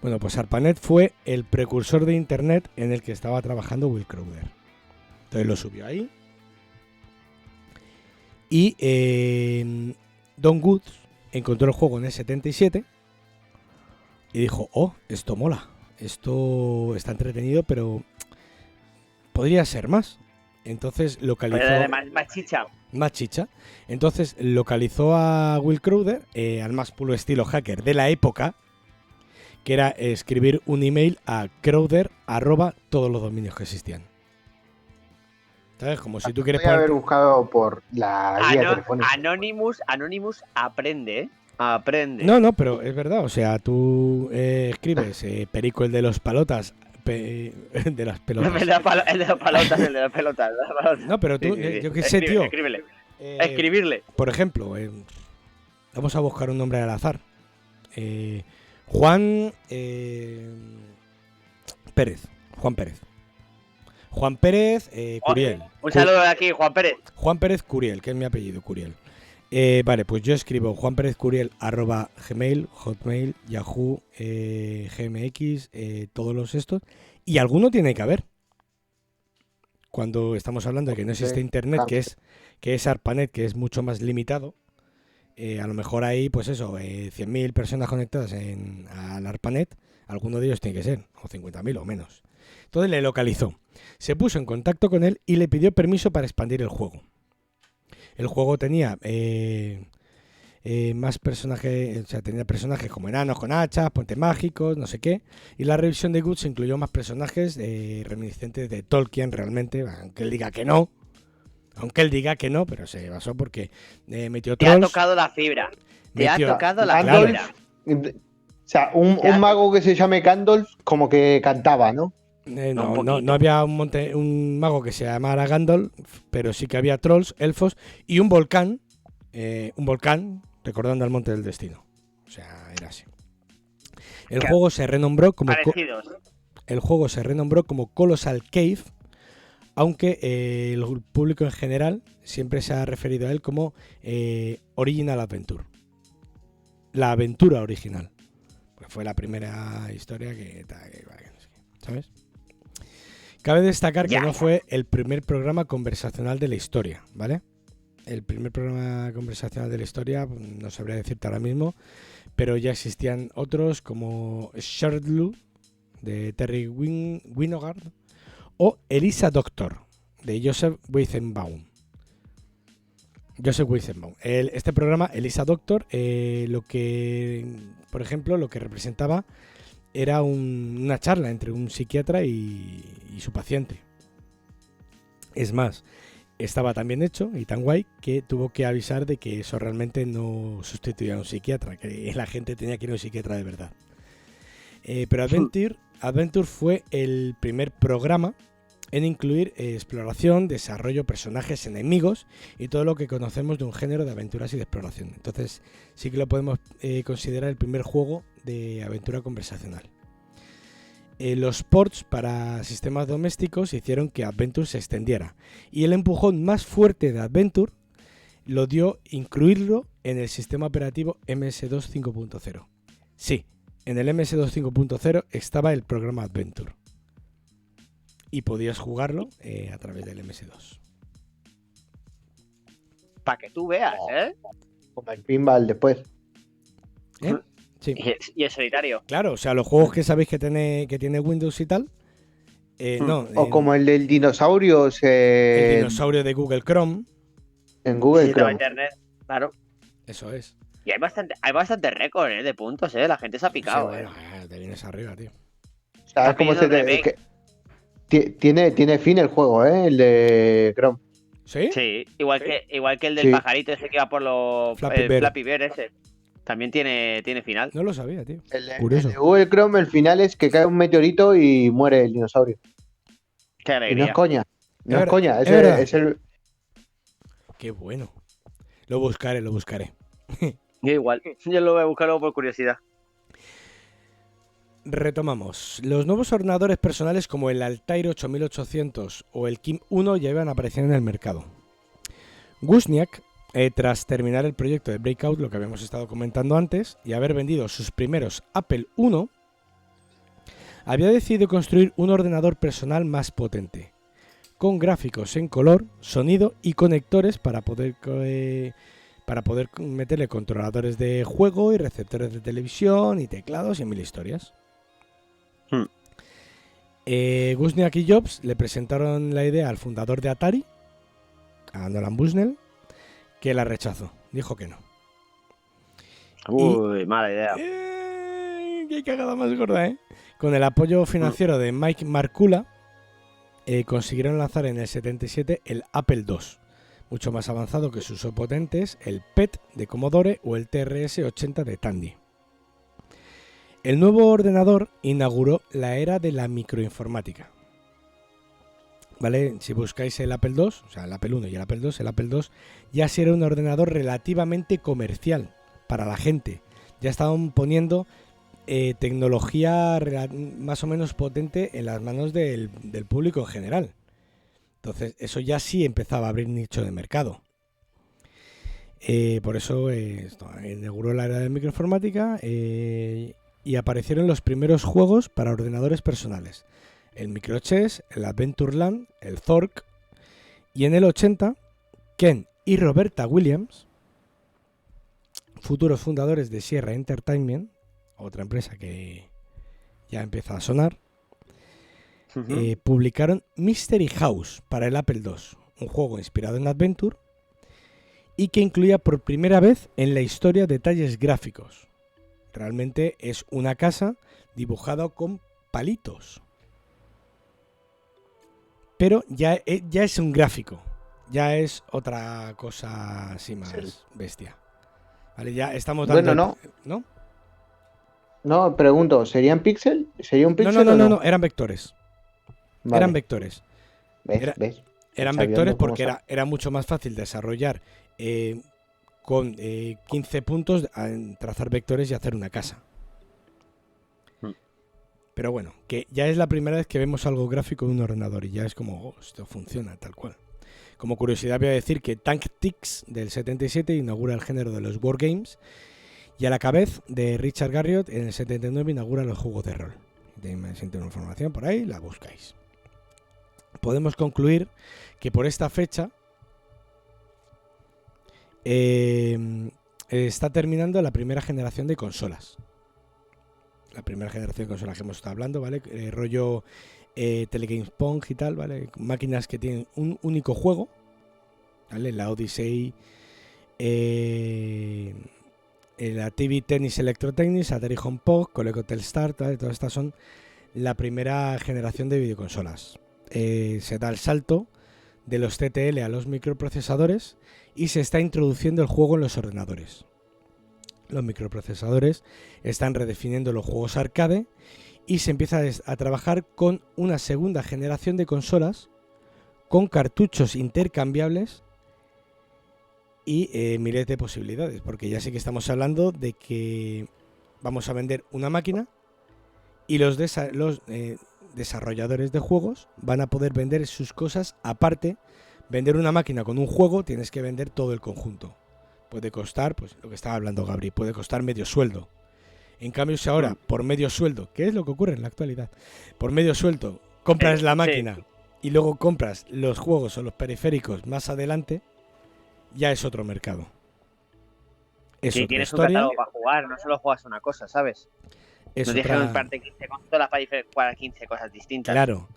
Bueno, pues ARPANET fue el precursor de Internet en el que estaba trabajando Will Crowder. Entonces lo subió ahí. Y Don Woods encontró el juego en el 77 y dijo, esto mola, esto está entretenido, pero podría ser más. Entonces localizó... Pero además más chicha. Entonces localizó a Will Crowder, al más puro estilo hacker de la época, que era escribir un email a Crowder @ todos los dominios que existían. ¿Sabes? Como si tú quieres poner... haber buscado por la guía telefónica. Anonymous aprende, ¿eh? Aprende. No, pero es verdad. O sea, tú escribes Perico el de los palotas... de las pelotas. El de las pelotas. No, pero tú, yo qué sé, tío. Escribirle. Por ejemplo, vamos a buscar un nombre al azar. Juan Pérez. Juan Pérez Curiel. Un saludo de aquí, Juan Pérez. Juan Pérez Curiel, que es mi apellido, Curiel. Vale, pues yo escribo Juan Pérez Curiel @ Gmail, Hotmail, Yahoo, GMX, todos los estos. Y alguno tiene que haber. Cuando estamos hablando de que no existe internet, que es ARPANET, que es mucho más limitado. A lo mejor hay, pues eso, 100.000 personas conectadas al ARPANET. Alguno de ellos tiene que ser, o 50.000 o menos. Entonces le localizó. Se puso en contacto con él y le pidió permiso para expandir el juego. El juego tenía más personajes, o sea, tenía personajes como enanos con hachas, puentes mágicos, no sé qué. Y la revisión de Goods incluyó más personajes reminiscentes de Tolkien realmente, aunque él diga que no. Pero se basó porque metió trolls. Te ha tocado la fibra. sea, un mago que se llame Gandalf como que cantaba, ¿no? No había un mago que se llamara Gandalf, pero sí que había trolls, elfos y un volcán recordando al Monte del Destino. O sea, era así. El juego se renombró como Colossal Cave, aunque el público en general siempre se ha referido a él como Original Adventure. La aventura original. Pues fue la primera historia que ¿sabes? Cabe destacar que no fue el primer programa conversacional de la historia, ¿vale? El primer programa conversacional de la historia, no sabría decirte ahora mismo, pero ya existían otros como Shardlu, de Terry Winogard, o Elisa Doctor, de Joseph Weizenbaum. Este programa, Elisa Doctor, por ejemplo, lo que representaba era una charla entre un psiquiatra y su paciente. Es más, estaba tan bien hecho y tan guay que tuvo que avisar de que eso realmente no sustituía a un psiquiatra, que la gente tenía que ir a un psiquiatra de verdad. Pero Adventure fue el primer programa en incluir exploración, desarrollo, personajes, enemigos y todo lo que conocemos de un género de aventuras y de exploración. Entonces sí que lo podemos considerar el primer juego de aventura conversacional. Los ports para sistemas domésticos hicieron que Adventure se extendiera, y el empujón más fuerte de Adventure lo dio incluirlo en el sistema operativo MS2 5.0. Sí, en el MS2 5.0 estaba el programa Adventure y podías jugarlo a través del MS2. Para que tú veas, ¿eh? Como el pinball después. Sí. Y el solitario. Claro, o sea, los juegos que sabéis que tiene Windows y tal. Como el del dinosaurio. El dinosaurio de Google Chrome. En Google Chrome. Internet, claro. Eso es. Y hay bastante récord de puntos, la gente se ha picado. Sí, bueno, te vienes arriba, tío. ¿Sabes cómo tiene fin el juego, el de Chrome? ¿Sí? Sí, igual que el del pajarito ese que va por los Flappy Bird ese. También tiene final. No lo sabía, tío. Curioso. El de Google Chrome, el final es que cae un meteorito y muere el dinosaurio. Qué alegría. Y no es coña. No es coña. Es el... Qué bueno. Lo buscaré. Yo igual. Yo lo voy a buscar luego por curiosidad. Retomamos. Los nuevos ordenadores personales como el Altair 8800 o el Kim 1 ya iban a aparecer en el mercado. Wozniak, tras terminar el proyecto de Breakout, lo que habíamos estado comentando antes, y haber vendido sus primeros Apple I, había decidido construir un ordenador personal más potente, con gráficos en color, sonido y conectores para poder meterle controladores de juego y receptores de televisión y teclados y mil historias. Wozniak y Jobs le presentaron la idea al fundador de Atari, a Nolan Bushnell, que la rechazó. Dijo que no. Uy, mala idea. Qué cagada más gorda, ¿eh? Con el apoyo financiero de Mike Markula, consiguieron lanzar en el 77 el Apple II, mucho más avanzado que sus opotentes, el PET de Commodore o el TRS-80 de Tandy. El nuevo ordenador inauguró la era de la microinformática. ¿Vale? Si buscáis el Apple II, o sea, el Apple I y el Apple II ya sí era un ordenador relativamente comercial para la gente. Ya estaban poniendo tecnología más o menos potente en las manos del público en general. Entonces, eso ya sí empezaba a abrir nicho de mercado. Por eso inauguró la era de la microinformática y aparecieron los primeros juegos para ordenadores personales. El Microchess, el Adventureland, el Zork, y en el 80, Ken y Roberta Williams, futuros fundadores de Sierra Entertainment, otra empresa que ya empieza a sonar, publicaron Mystery House para el Apple II, un juego inspirado en Adventure y que incluía por primera vez en la historia detalles gráficos. Realmente es una casa dibujada con palitos. Pero ya es un gráfico. Ya es otra cosa así más bestia. Vale, ya estamos dando... Bueno, ¿no? No, pregunto, ¿serían píxel? ¿Sería un píxel o No, eran vectores. Vale. Eran vectores. ¿Ves? Eran vectores porque era mucho más fácil desarrollar con 15 puntos trazar vectores y hacer una casa. Pero bueno, que ya es la primera vez que vemos algo gráfico en un ordenador y ya es como, esto funciona tal cual. Como curiosidad voy a decir que Tactics del 77 inaugura el género de los wargames y a la cabeza de Richard Garriott en el 79 inaugura los juegos de rol. Si tenéis información por ahí, la buscáis. Podemos concluir que por esta fecha está terminando la primera generación de consolas. La primera generación de consolas que hemos estado hablando, ¿vale? Rollo Telegames Pong y tal, ¿vale? Máquinas que tienen un único juego, ¿vale? La Odyssey, la TV Tennis Electro Tennis, Atari Home Pong, Coleco Telstar, ¿vale? Todas estas son la primera generación de videoconsolas. Se da el salto de los TTL a los microprocesadores y se está introduciendo el juego en los ordenadores. Los microprocesadores están redefiniendo los juegos arcade y se empieza a trabajar con una segunda generación de consolas con cartuchos intercambiables y miles de posibilidades, porque ya sí que estamos hablando de que vamos a vender una máquina y los desarrolladores de juegos van a poder vender sus cosas aparte. Vender una máquina con un juego tienes que vender todo el conjunto. Puede costar, pues lo que estaba hablando Gabri, puede costar medio sueldo. En cambio, si ahora por medio sueldo, ¿qué es lo que ocurre en la actualidad? Por medio sueldo compras la máquina y luego compras los juegos o los periféricos más adelante, ya es otro mercado. Sí, tienes un catálogo para jugar, no solo juegas una cosa, ¿sabes? No tienes que comprarte 15 consolas para jugar 15 cosas distintas. Claro,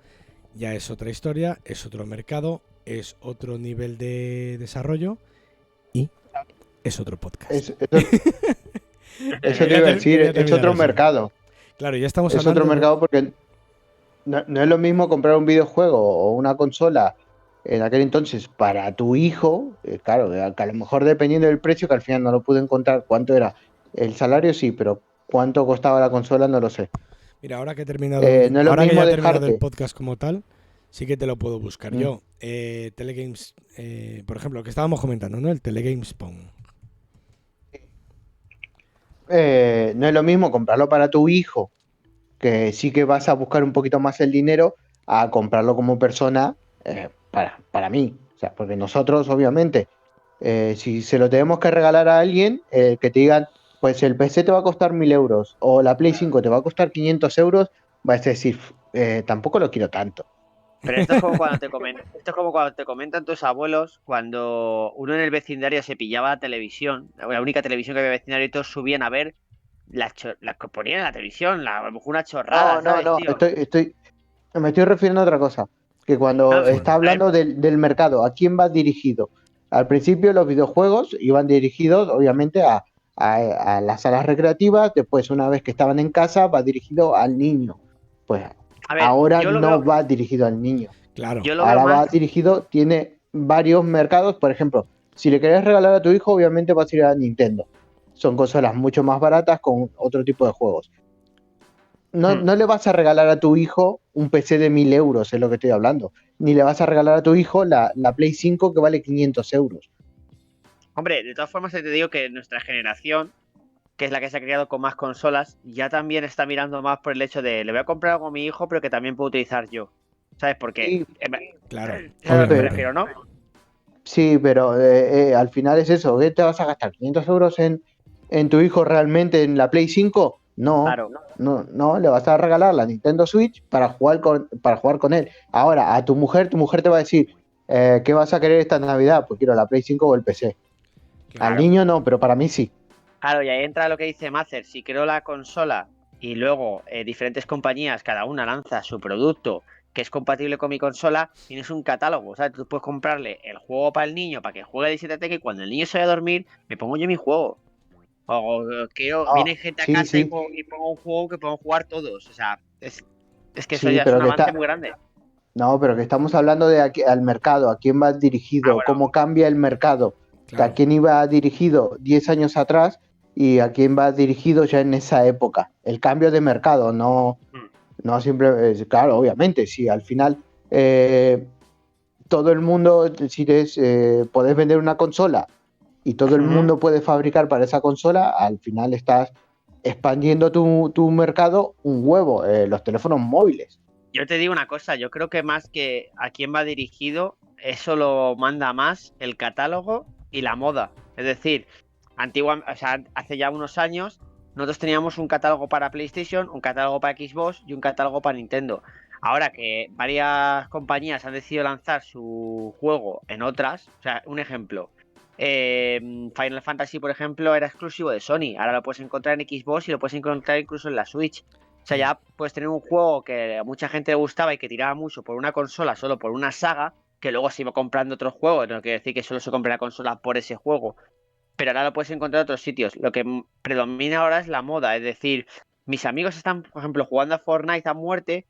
ya es otra historia, es otro mercado, es otro nivel de desarrollo y es otro podcast. Eso te iba a decir, es otro mercado. Claro, ya estamos hablando. Es otro mercado porque no es lo mismo comprar un videojuego o una consola en aquel entonces para tu hijo. Claro, que a lo mejor dependiendo del precio, que al final no lo pude encontrar cuánto era el salario, sí, pero cuánto costaba la consola no lo sé. Mira, ahora que he terminado, ahora que ya he terminado el podcast como tal, sí que te lo puedo buscar yo. Telegames, por ejemplo, lo que estábamos comentando, ¿no? El Telegames Pong. No es lo mismo comprarlo para tu hijo, que sí que vas a buscar un poquito más el dinero, a comprarlo como persona para mí. O sea, porque nosotros, obviamente, si se lo tenemos que regalar a alguien, que te digan, pues el PC te va a costar 1.000 euros o la Play 5 te va a costar 500 euros, vas a decir, tampoco lo quiero tanto. Pero esto es como cuando te comentan tus abuelos, cuando uno en el vecindario se pillaba la televisión, la única televisión que había en el vecindario, y todos subían a ver las que ponían en la televisión, a lo mejor una chorrada. No, me estoy refiriendo a otra cosa. Que cuando está hablando del mercado, ¿a quién va dirigido? Al principio los videojuegos iban dirigidos, obviamente, a las salas recreativas. Después, una vez que estaban en casa, va dirigido al niño. Pues ahora no va dirigido al niño. Claro. Ahora va dirigido, tiene varios mercados. Por ejemplo, si le querés regalar a tu hijo, obviamente vas a ir a Nintendo. Son consolas mucho más baratas con otro tipo de juegos. No le vas a regalar a tu hijo un PC de 1.000 euros, es lo que estoy hablando. Ni le vas a regalar a tu hijo la Play 5 que vale 500 euros. Hombre, de todas formas te digo que nuestra generación, que es la que se ha criado con más consolas, ya también está mirando más por el hecho de le voy a comprar algo a mi hijo, pero que también puedo utilizar yo. ¿Sabes? Porque... Sí, claro. Me refiero, ¿no? Sí, pero al final es eso. ¿Qué te vas a gastar? ¿500 euros en tu hijo realmente en la Play 5? No, claro. No, le vas a regalar la Nintendo Switch para jugar con él. Ahora, a tu mujer te va a decir, ¿qué vas a querer esta Navidad? Pues quiero la Play 5 o el PC. Claro. Al niño no, pero para mí sí. Claro, y ahí entra lo que dice Macer. Si creo la consola y luego diferentes compañías, cada una lanza su producto que es compatible con mi consola, tienes un catálogo, ¿sabes? Tú puedes comprarle el juego para el niño, para que juegue 17 y cuando el niño se vaya a dormir, me pongo yo mi juego. O viene gente a casa y pongo un juego que podemos jugar todos. O sea, es que eso ya es un avance muy grande. No, pero que estamos hablando de al mercado, a quién va dirigido, cómo cambia el mercado. Claro. A quién iba dirigido 10 años atrás y a quién va dirigido ya en esa época. El cambio de mercado, no claro, obviamente, si al final todo el mundo, si podés vender una consola y todo el mundo puede fabricar para esa consola, al final estás expandiendo tu mercado un huevo, los teléfonos móviles. Yo te digo una cosa, yo creo que más que a quién va dirigido, eso lo manda más el catálogo y la moda. Es decir, hace ya unos años nosotros teníamos un catálogo para PlayStation, un catálogo para Xbox y un catálogo para Nintendo. Ahora que varias compañías han decidido lanzar su juego en otras, o sea, un ejemplo, Final Fantasy, por ejemplo, era exclusivo de Sony. Ahora lo puedes encontrar en Xbox y lo puedes encontrar incluso en la Switch. O sea, ya puedes tener un juego que a mucha gente le gustaba y que tiraba mucho por una consola, solo por una saga, que luego se iba comprando otros juegos. No quiere decir que solo se compre la consola por ese juego. Pero ahora lo puedes encontrar en otros sitios. Lo que predomina ahora es la moda. Es decir, mis amigos están, por ejemplo, jugando a Fortnite a muerte.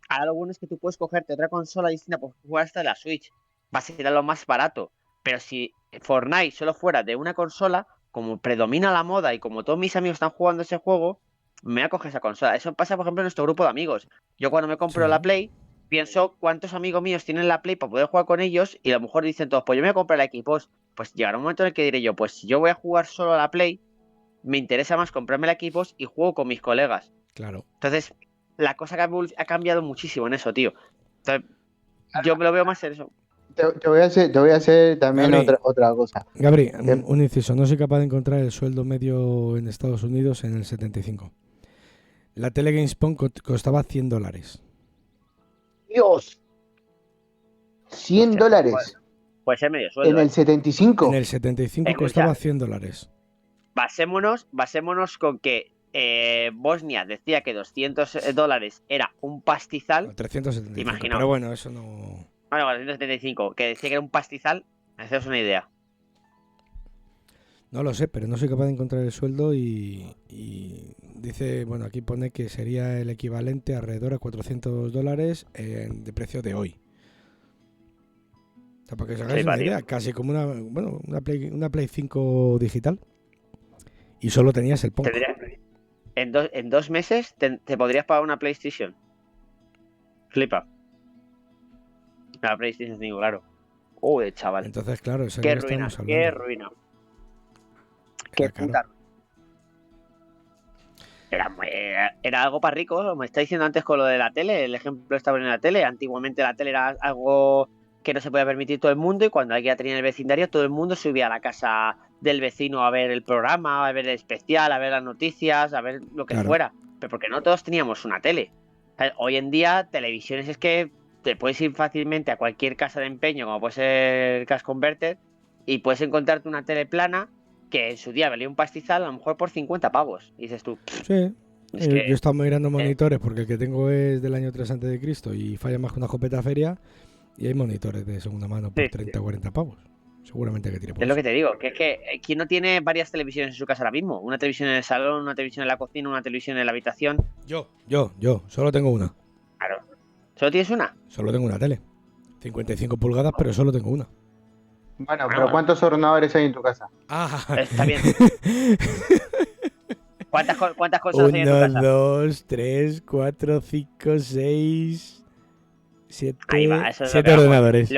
Ahora lo bueno es que tú puedes cogerte otra consola distinta por jugar hasta la Switch. Va a ser a lo más barato. Pero si Fortnite solo fuera de una consola, como predomina la moda y como todos mis amigos están jugando ese juego, me voy a coger esa consola. Eso pasa, por ejemplo, en nuestro grupo de amigos. Yo cuando me compro la Play, pienso cuántos amigos míos tienen la Play para poder jugar con ellos y a lo mejor dicen todos, pues yo me voy a comprar la Xbox. Pues llegará un momento en el que diré yo, pues si yo voy a jugar solo a la Play, me interesa más comprarme la Xbox y juego con mis colegas. Claro. Entonces, la cosa ha cambiado muchísimo en eso, tío. Entonces, yo me lo veo más en eso. Te voy a hacer también otra cosa. Gabri, un inciso. No soy capaz de encontrar el sueldo medio en Estados Unidos en el 75. La tele GameSpot costaba $100. ¡Dios! $100. Puede ser medio sueldo. En el 75. En el 75 costaba $100. Basémonos con que Bosnia decía que $200 era un pastizal. 375. Imaginaos. Pero bueno, eso no... Bueno, 475, que decía que era un pastizal, me haceos una idea. No lo sé, pero no soy capaz de encontrar el sueldo y dice, bueno, aquí pone que sería el equivalente alrededor a $400 de precio de hoy. O sea, para que os hagáis una idea, casi como una Play 5 digital. Y solo tenías el Pong. En 2 meses te podrías pagar una PlayStation. Flipa. La PlayStation 5, claro. Chaval. Entonces, claro, eso qué es lo que ruina, estamos hablando. qué ruina. Qué puta ruina. Era algo para ricos. Me está diciendo antes con lo de la tele. El ejemplo estaba en la tele. Antiguamente la tele era algo que no se podía permitir todo el mundo. Y cuando alguien tenía en el vecindario, todo el mundo subía a la casa del vecino a ver el programa, a ver el especial, a ver las noticias, a ver lo que fuera. Pero porque no todos teníamos una tele. Hoy en día, televisiones es que te puedes ir fácilmente a cualquier casa de empeño, como puede ser Cash Converter, y puedes encontrarte una tele plana que en su día valía un pastizal, a lo mejor por 50 pavos. Y dices tú... Sí. Yo he estado mirando monitores porque el que tengo es del año 3 a.C. y falla más que una escopeta feria, y hay monitores de segunda mano por 30 o 40 pavos. Seguramente que tire por Es lo que te digo, que es que ¿quién no tiene varias televisiones en su casa ahora mismo? Una televisión en el salón, una televisión en la cocina, una televisión en la habitación. Yo, solo tengo una. Claro. ¿Solo tienes una? Solo tengo una tele. 55 pulgadas, pero solo tengo una. Bueno, pero ¿cuántos ordenadores hay en tu casa? Está bien. ¿Cuántas consolas hay en tu casa? 1, 2, 3, 4, 5, 6, 7, Ahí va, eso es 7 ordenadores.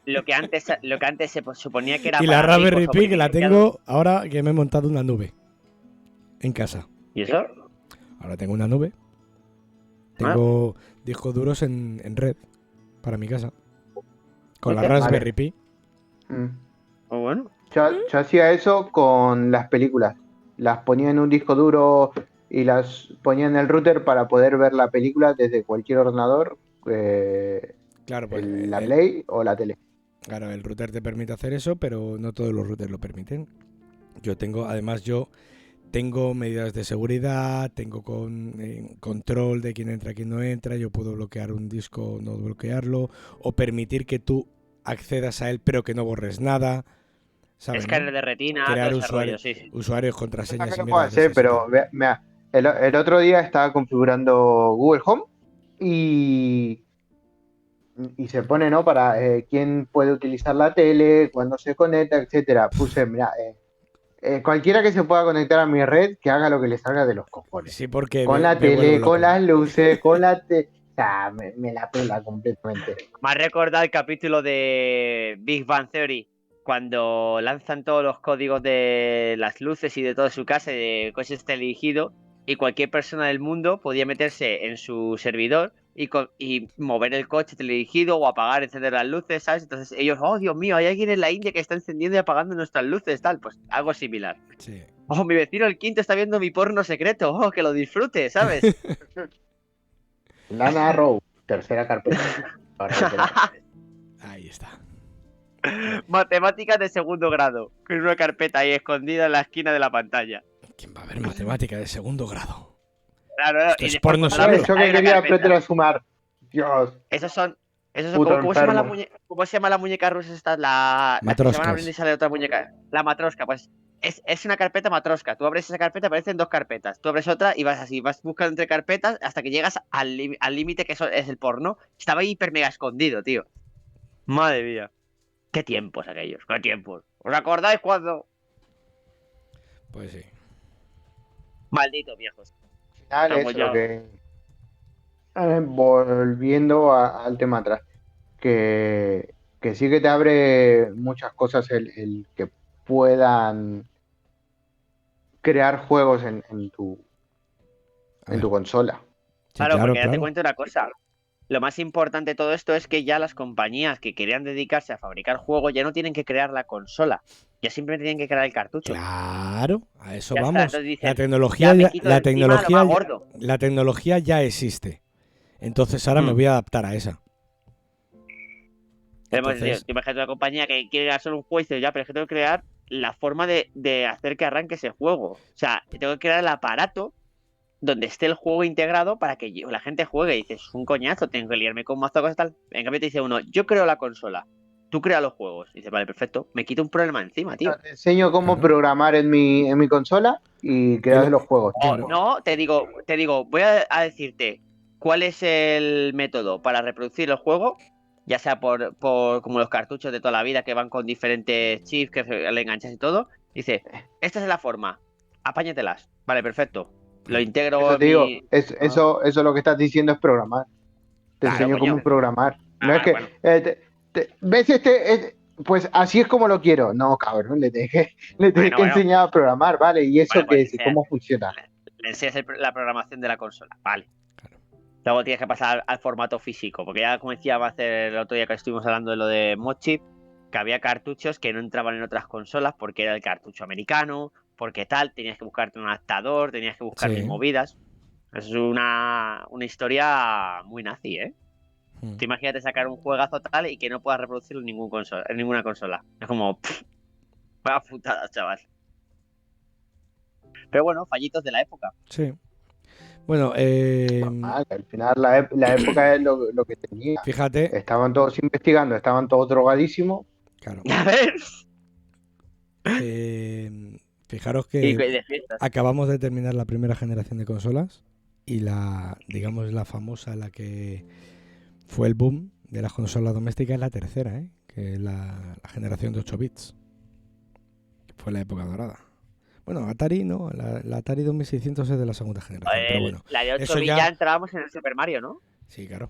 Lo que antes se suponía que era... Y la Raspberry Pi, que la tengo ahora que me he montado una nube en casa. ¿Y eso? Ahora tengo una nube. Tengo discos duros en red para mi casa. Con la Raspberry Pi. Muy bueno. Yo hacía eso con las películas. Las ponía en un disco duro y las ponía en el router para poder ver la película desde cualquier ordenador. Claro, pues, la Play o la tele. Claro, el router te permite hacer eso, pero no todos los routers lo permiten. Yo tengo medidas de seguridad, tengo control de quién entra, quién no entra. Yo puedo bloquear un disco, no bloquearlo, o permitir que tú accedas a él, pero que no borres nada. ¿Sabes? Escáner de retina, crear todo ese rollo, sí. Usuarios, contraseñas. No puedo hacer, pero mira, el otro día estaba configurando Google Home y se pone, ¿no? Para quién puede utilizar la tele, cuándo se conecta, etcétera. Puse, mira, Cualquiera que se pueda conectar a mi red, que haga lo que le salga de los cojones. Sí, porque Con la tele, con las luces, con la o sea, me la pela completamente. Me ha recordado el capítulo de Big Bang Theory, cuando lanzan todos los códigos de las luces y de toda su casa y de coches teledirigidos, y cualquier persona del mundo podía meterse en su servidor y mover el coche teledirigido o apagar, encender las luces, ¿sabes? Entonces ellos, oh Dios mío, hay alguien en la India que está encendiendo y apagando nuestras luces, tal, pues algo similar. Sí. Oh, mi vecino el quinto está viendo mi porno secreto, oh, que lo disfrute, ¿sabes? Lana Row, tercera carpeta. Ahí está. Matemáticas de segundo grado, con una carpeta ahí escondida en la esquina de la pantalla. ¿Quién va a ver matemática de segundo grado? Claro, Esto y es después porno cuando la seguro. abres, Yo hay que una quería carpeta. aprender a sumar. Dios. Esos son Puto ¿cómo se llama enfermo. ¿cómo se llama la muñeca rusa esta? La que se van Matroscas. abriendo y sale otra muñeca. La matrosca, pues es una carpeta matrosca. Tú abres esa carpeta, aparecen dos carpetas. Tú abres otra y vas así, vas buscando entre carpetas hasta que llegas al límite que eso es el porno. Estaba ahí hiper mega escondido, tío. Madre mía. Qué tiempos aquellos, qué tiempos. ¿Os acordáis cuando? Pues sí. Malditos viejos. Al final Estamos eso ya. que volviendo al tema atrás, que sí que te abre muchas cosas el que puedan crear juegos en tu consola. Sí, Claro, porque ya te claro. cuento una cosa. Lo más importante de todo esto es que ya las compañías que querían dedicarse a fabricar juegos ya no tienen que crear la consola. Ya simplemente tienen que crear el cartucho. Claro, a eso Ya está, vamos. entonces dicen, La tecnología, ya me ya, quito la de encima lo tecnología, más gordo. la tecnología ya existe. Entonces ahora me voy a adaptar a esa. Entonces, Imagínate una compañía que quiere crear solo un juego y dice, ya, pero es que tengo que crear la forma de hacer que arranque ese juego. O sea, tengo que crear el aparato donde esté el juego integrado para que la gente juegue. Y dices, es un coñazo, tengo que liarme con un mazo de cosas tal. En cambio te dice uno, yo creo la consola, tú creas los juegos. Y dices, vale, perfecto, me quito un problema encima, tío. Te enseño cómo programar en mi consola y crear los juegos. Claro. No, te digo, voy a decirte cuál es el método para reproducir el juego, ya sea por como los cartuchos de toda la vida que van con diferentes chips que le enganchas y todo. Dice, esta es la forma, apáñatelas. Vale, perfecto. Lo integro Eso en te digo, mi... eso lo que estás diciendo es programar. Te Claro, enseño coño. cómo programar. No es que bueno. ves pues así es como lo quiero. No, cabrón, le tenés que Bueno. enseñar a programar, ¿vale? ¿Y eso Bueno, qué pues es? ¿Cómo funciona? Le enseñas la programación de la consola, vale. Luego tienes que pasar al formato físico, porque ya como decía, va a hacer el otro día que estuvimos hablando de lo de Mochi, que había cartuchos que no entraban en otras consolas porque era el cartucho americano, porque tal, tenías que buscarte un adaptador, tenías que buscar mil movidas. Es una historia muy nazi, ¿eh? Tú imagínate sacar un juegazo tal y que no puedas reproducirlo en ninguna consola. Es como... Vaya putada, chaval. Pero bueno, fallitos de la época. Sí. Bueno, Al final la época es lo que tenía. Fíjate. Estaban todos investigando, estaban todos drogadísimos. Claro. A ver. Fijaros Y de que fiestas. acabamos de terminar la primera generación de consolas y la famosa, la que fue el boom de las consolas domésticas, es la tercera, que es la generación de 8 bits. Que fue la época dorada. Bueno, Atari no, la Atari 2600 es de la segunda generación, pero bueno. La de 8 eso bits ya entrábamos en el Super Mario, ¿no? Sí, claro.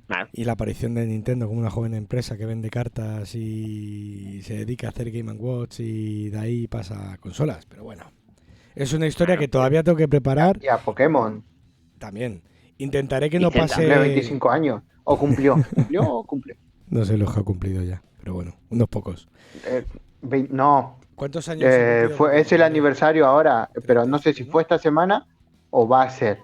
Claro. Y la aparición de Nintendo como una joven empresa que vende cartas y se dedica a hacer Game & Watch y de ahí pasa a consolas. Pero bueno, es una historia que todavía tengo que preparar. Y a Pokémon. También. Intentaré que no Cumple pase... 25 años. ¿O cumplió? ¿Cumplió o cumplió? No sé los que ha cumplido ya, pero bueno, unos pocos. No. ¿Cuántos años? Es el aniversario ahora, pero no sé si fue esta semana o va a ser.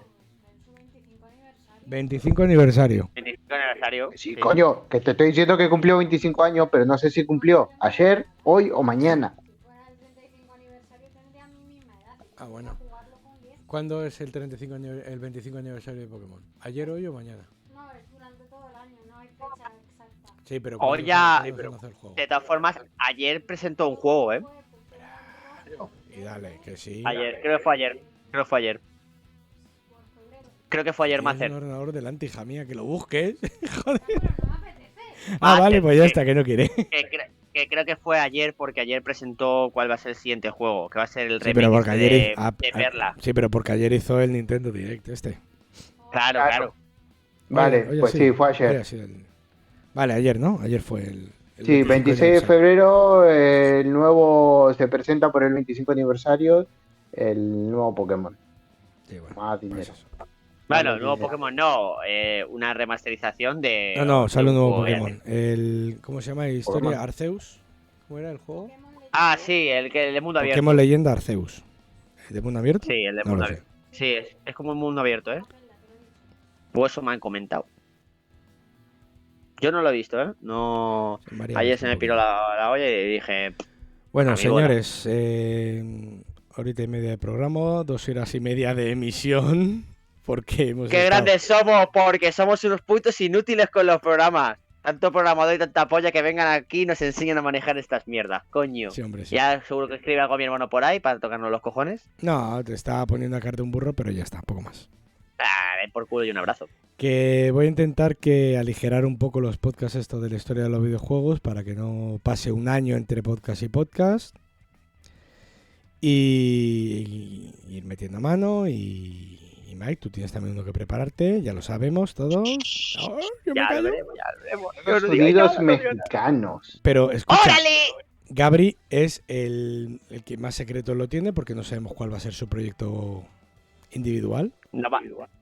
25 aniversario. 25 aniversario. Sí, coño, que te estoy diciendo que cumplió 25 años, pero no sé si cumplió ayer, hoy o mañana. Ah, bueno. ¿Cuándo es el 25 el 25 aniversario de Pokémon? ¿Ayer, hoy o mañana? No, es durante todo el año, no hay fecha exacta. Sí, pero Hoy ya... De todas formas, ayer presentó un juego, ¿eh? Y dale, que sí. Ayer, creo que fue ayer. Creo que fue ayer, Macer. Un ordenador delante, hija mía, que lo busques. Joder. Vale, pues ya está, que no quiere. que creo que fue ayer, porque ayer presentó cuál va a ser el siguiente juego, que va a ser el Sí, pero remake porque este ayer, de Perla. sí, pero porque ayer hizo el Nintendo Direct este. Claro. Vale, Oye, pues sí, fue ayer. Hoy ha sido Vale, ayer, ¿no? Ayer fue el Sí, 25 26 de aniversario. febrero, el nuevo se presenta por el 25 aniversario, el nuevo Pokémon. Sí, bueno, Más pues dinero. eso. Bueno, Más nuevo dinero. Pokémon no, una remasterización de. No, sale un nuevo juego Pokémon. ¿Cómo se llama? Historia Pokémon. Arceus. ¿Cómo era el juego? Ah, sí, el de mundo abierto. Pokémon Leyenda Arceus. ¿El de mundo abierto? Sí, el de No mundo lo sé. abierto. Sí, es como un mundo abierto, ¿eh? Pues eso me han comentado. Yo no lo he visto, ¿eh? No. Se me haría Ayer visto se un me piró poquito. la olla y dije. Bueno, amigo, señores, horita y media de programa, 2 horas y media de emisión, porque hemos ¡Qué estado... grandes somos! Porque somos unos putos inútiles con los programas. Tanto programador y tanta polla que vengan aquí y nos enseñan a manejar estas mierdas, coño. Sí, hombre, sí. Ya seguro que escribe algo mi hermano por ahí para tocarnos los cojones. No, te estaba poniendo a carta un burro, pero ya está, poco más. Ven por culo y un abrazo. Que voy a intentar que aligerar un poco los podcasts esto de la historia de los videojuegos para que no pase un año entre podcast y podcast. Y ir metiendo mano y Mike, tú tienes también uno que prepararte, ya lo sabemos todos. Oh, yo me Ya lo callo. veremos, ya lo veremos. Los No digas Unidos nada, no digas nada. mexicanos. Pero escucha, ¡Órale! Gabri es el que más secretos lo tiene porque no sabemos cuál va a ser su proyecto individual. No va.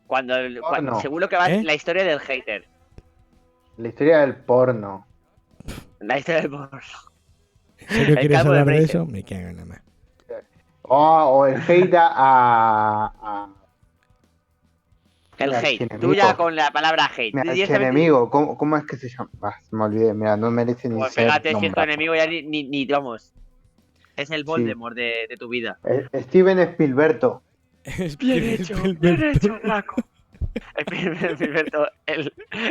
Cuando Porno. seguro que va ¿Eh? la historia del hater. La historia del porno. La historia del porno. ¿En serio El quieres calvo de hablar de Breaker. eso? Me cago en la mano. O el hate a El Mira, hate. archienemigo. Tú ya con la palabra hate. mi Tú directamente- archienemigo. ¿Cómo es que se llama? Me olvidé, mira, no merece ni Pues ser fíjate, si es tu nombrado. enemigo ya ni vamos. Es el Voldemort de tu vida. Steven Spielberto. Bien hecho, Draco.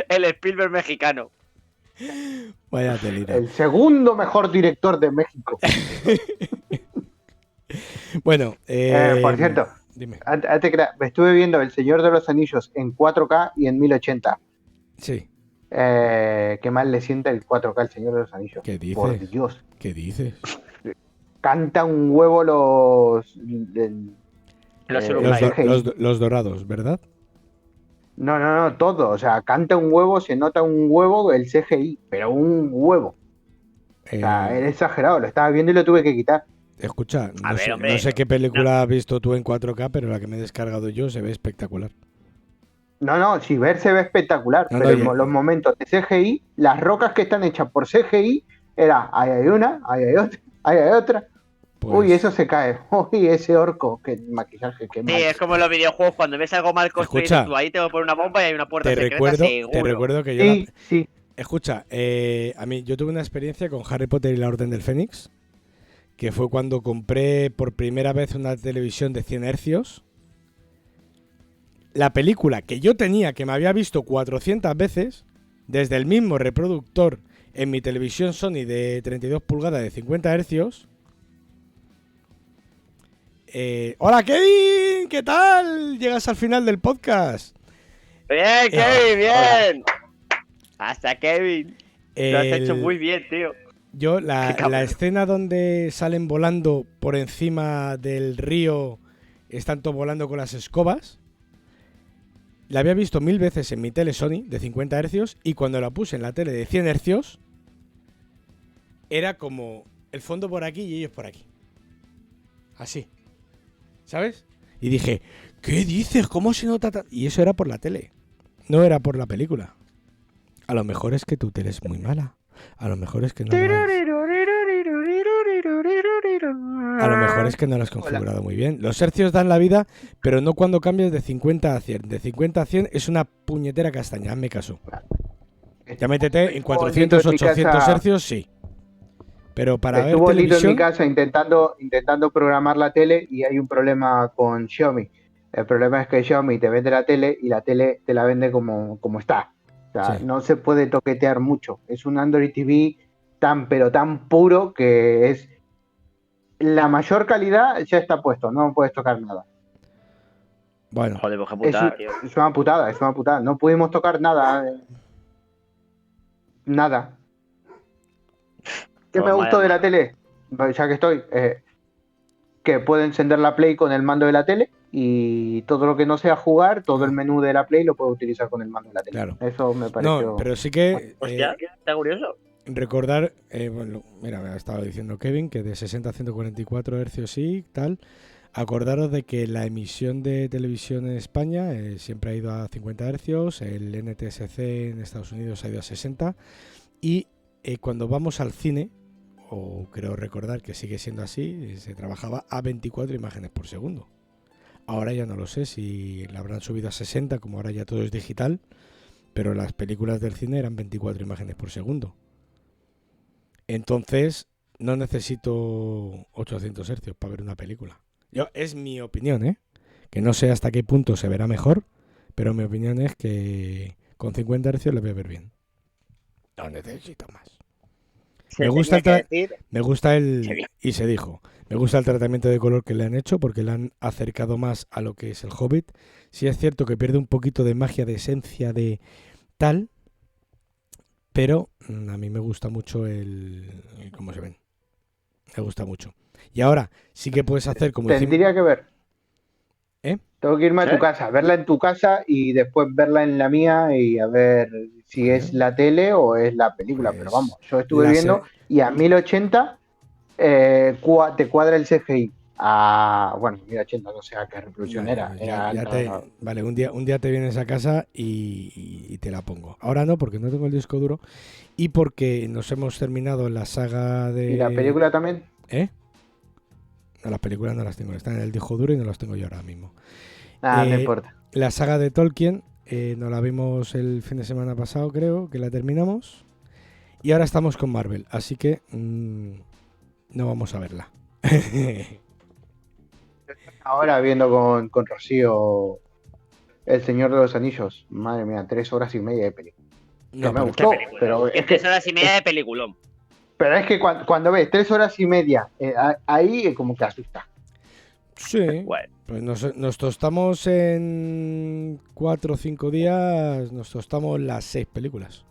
El Spielberg mexicano. Vaya telita. El segundo mejor director de México. Bueno, Por cierto, dime. antes que me estuve viendo El Señor de los Anillos en 4K y en 1080. Sí, Qué mal le sienta el 4K al Señor de los Anillos. ¿qué dices? Por Dios. ¿Qué dices? Canta un huevo los Los Eh, uruguayos. CGI. Los dorados, ¿verdad? No, todo. O sea, canta un huevo, se nota un huevo el CGI, pero un huevo. O sea, era exagerado, lo estaba viendo y lo tuve que quitar. Escucha, A ver, hombre, no sé qué película has visto tú en 4K, pero la que me he descargado yo se ve espectacular. No, si ver se ve espectacular, No, pero no, los momentos de CGI, las rocas que están hechas por CGI, ahí hay una, ahí hay otra, ahí hay otra. Pues, Uy, eso se cae. Uy, ese orco, qué maquillaje, qué Sí, mal. es como en los videojuegos, cuando ves algo mal construido, Escucha, tú ahí te voy a poner una bomba y hay una puerta te secreta recuerdo seguro. que yo... Sí, Escucha, a mí yo tuve una experiencia con Harry Potter y la Orden del Fénix, que fue cuando compré por primera vez una televisión de 100 hercios. La película que yo tenía, que me había visto 400 veces, desde el mismo reproductor en mi televisión Sony de 32 pulgadas de 50 hercios. Hola Kevin, ¿qué tal? Llegas al final del podcast. Bien, Kevin, bien. Hasta Kevin. Lo has hecho El- muy bien, tío. Yo, Qué la cabrón. escena donde salen volando por encima del río, están todos volando con las escobas, la había visto 1000 veces en mi tele Sony de 50 hercios y cuando la puse en la tele de 100 hercios, era como el fondo por aquí y ellos por aquí. Así. ¿Sabes? Y dije, ¿qué dices? ¿Cómo se nota? Y eso era por la tele, no era por la película. A lo mejor es que tu tele es muy mala. A lo mejor es que no lo A lo mejor es que no lo has configurado muy bien. Los hercios dan la vida, pero no cuando cambias de 50 a 100. De 50 a 100 es una puñetera castaña, hazme caso. Ya métete en 400, Estuvo bonito en mi 800 casa. hercios, sí. Pero para ver Estuvo bonito en televisión... mi casa intentando programar la tele y hay un problema con Xiaomi. El problema es que Xiaomi te vende la tele y la tele te la vende como está. O sea, Sí. no se puede toquetear mucho. Es un Android TV pero tan puro que es la mayor calidad ya está puesto, no puedes tocar nada. Bueno, Joder, pues qué putada, tío. Es una putada. No pudimos tocar nada. Nada. ¿Qué me gustó de la tele? Ya que estoy, que puedo encender la Play con el mando de la tele y todo lo que no sea jugar, todo el menú de la Play lo puedo utilizar con el mando de la tele. Claro. Eso me pareció... No, pero sí que Hostia, está curioso. recordar, bueno, mira, me ha estado diciendo Kevin que de 60 a 144 Hz sí, tal. Acordaros de que la emisión de televisión en España siempre ha ido a 50 Hz, el NTSC en Estados Unidos ha ido a 60 y cuando vamos al cine, o creo recordar que sigue siendo así, se trabajaba a 24 imágenes por segundo. Ahora ya no lo sé si la habrán subido a 60, como ahora ya todo es digital, pero las películas del cine eran 24 imágenes por segundo. Entonces, no necesito 800 Hz para ver una película. Es mi opinión, que no sé hasta qué punto se verá mejor, pero mi opinión es que con 50 Hz le voy a ver bien. No necesito más. Me gusta y se dijo, me gusta el tratamiento de color que le han hecho porque le han acercado más a lo que es el Hobbit. Sí es cierto que pierde un poquito de magia, de esencia, de tal, pero a mí me gusta mucho el cómo se ven. Me gusta mucho. Y ahora sí que puedes hacer como... Tendría que ver. Tengo que irme a tu casa, verla en tu casa y después verla en la mía y a ver si es la tele o es la película. Pues, pero vamos, yo estuve viendo y a 1080 te cuadra el CGI. Bueno, 1080 no sé a qué resolución era. Vale, un día te vienes a casa y te la pongo. Ahora no, porque no tengo el disco duro y porque nos hemos terminado la saga de... ¿Y la película también? No, las películas no las tengo, están en el disco duro y no las tengo yo ahora mismo. No importa. La saga de Tolkien nos la vimos el fin de semana pasado, creo, que la terminamos. Y ahora estamos con Marvel, así que no vamos a verla. Ahora viendo con Rocío El Señor de los Anillos. Madre mía, 3 horas y media de película. No, me gustó, pero es 3 horas y media de peliculón. Pero es que cuando ves 3 horas y media, ahí como que asusta. Sí, bueno. Pues nos tostamos en 4 o 5 días, nos tostamos las 6 películas.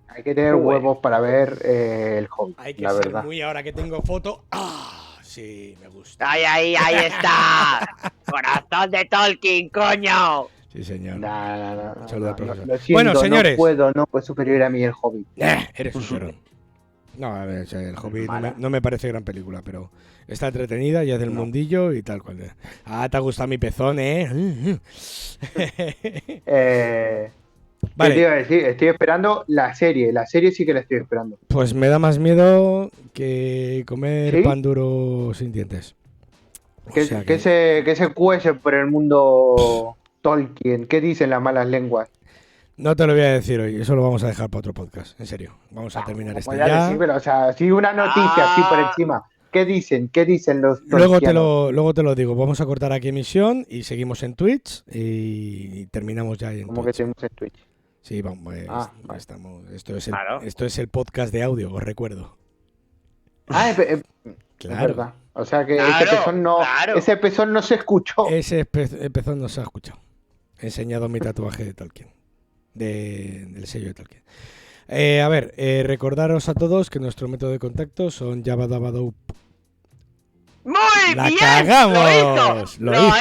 Hay que tener huevos para ver el Hobbit, hay que la ser verdad. muy ahora que tengo foto. ¡Ah! Sí, me gusta. ¡Ahí está! ¡Corazón de Tolkien, coño! Sí, señor. No. Lo siento, bueno, señores. No puede superior a mí el Hobbit. Eres un llorón. No, a ver, el Hobbit no me parece gran película, pero está entretenida y es del mundillo y tal cual. Te ha gustado mi pezón, Vale. ¿Qué te iba a decir? Estoy esperando la serie sí que la estoy esperando. Pues me da más miedo que comer pan duro sin dientes. Que se cuece por el mundo Tolkien. ¿Qué dicen las malas lenguas? No te lo voy a decir hoy, eso lo vamos a dejar para otro podcast, en serio. Vamos a terminar este ya. Sí, pero, o sea, sí, una noticia así por encima. ¿Qué dicen los luego te lo digo, vamos a cortar aquí emisión y seguimos en Twitch y terminamos ya en ¿Cómo Twitch. que seguimos en Twitch? Sí, vamos, estamos. Esto es el podcast de audio, os recuerdo. Claro. Es verdad. O sea que ese pezón no se escuchó. Ese pezón no se ha escuchado. He enseñado mi tatuaje de Tolkien. Del sello de Tolkien. A ver, recordaros a todos que nuestro método de contacto son Yabadabadou. ¡Muy ¡La bien! cagamos! Lo hizo.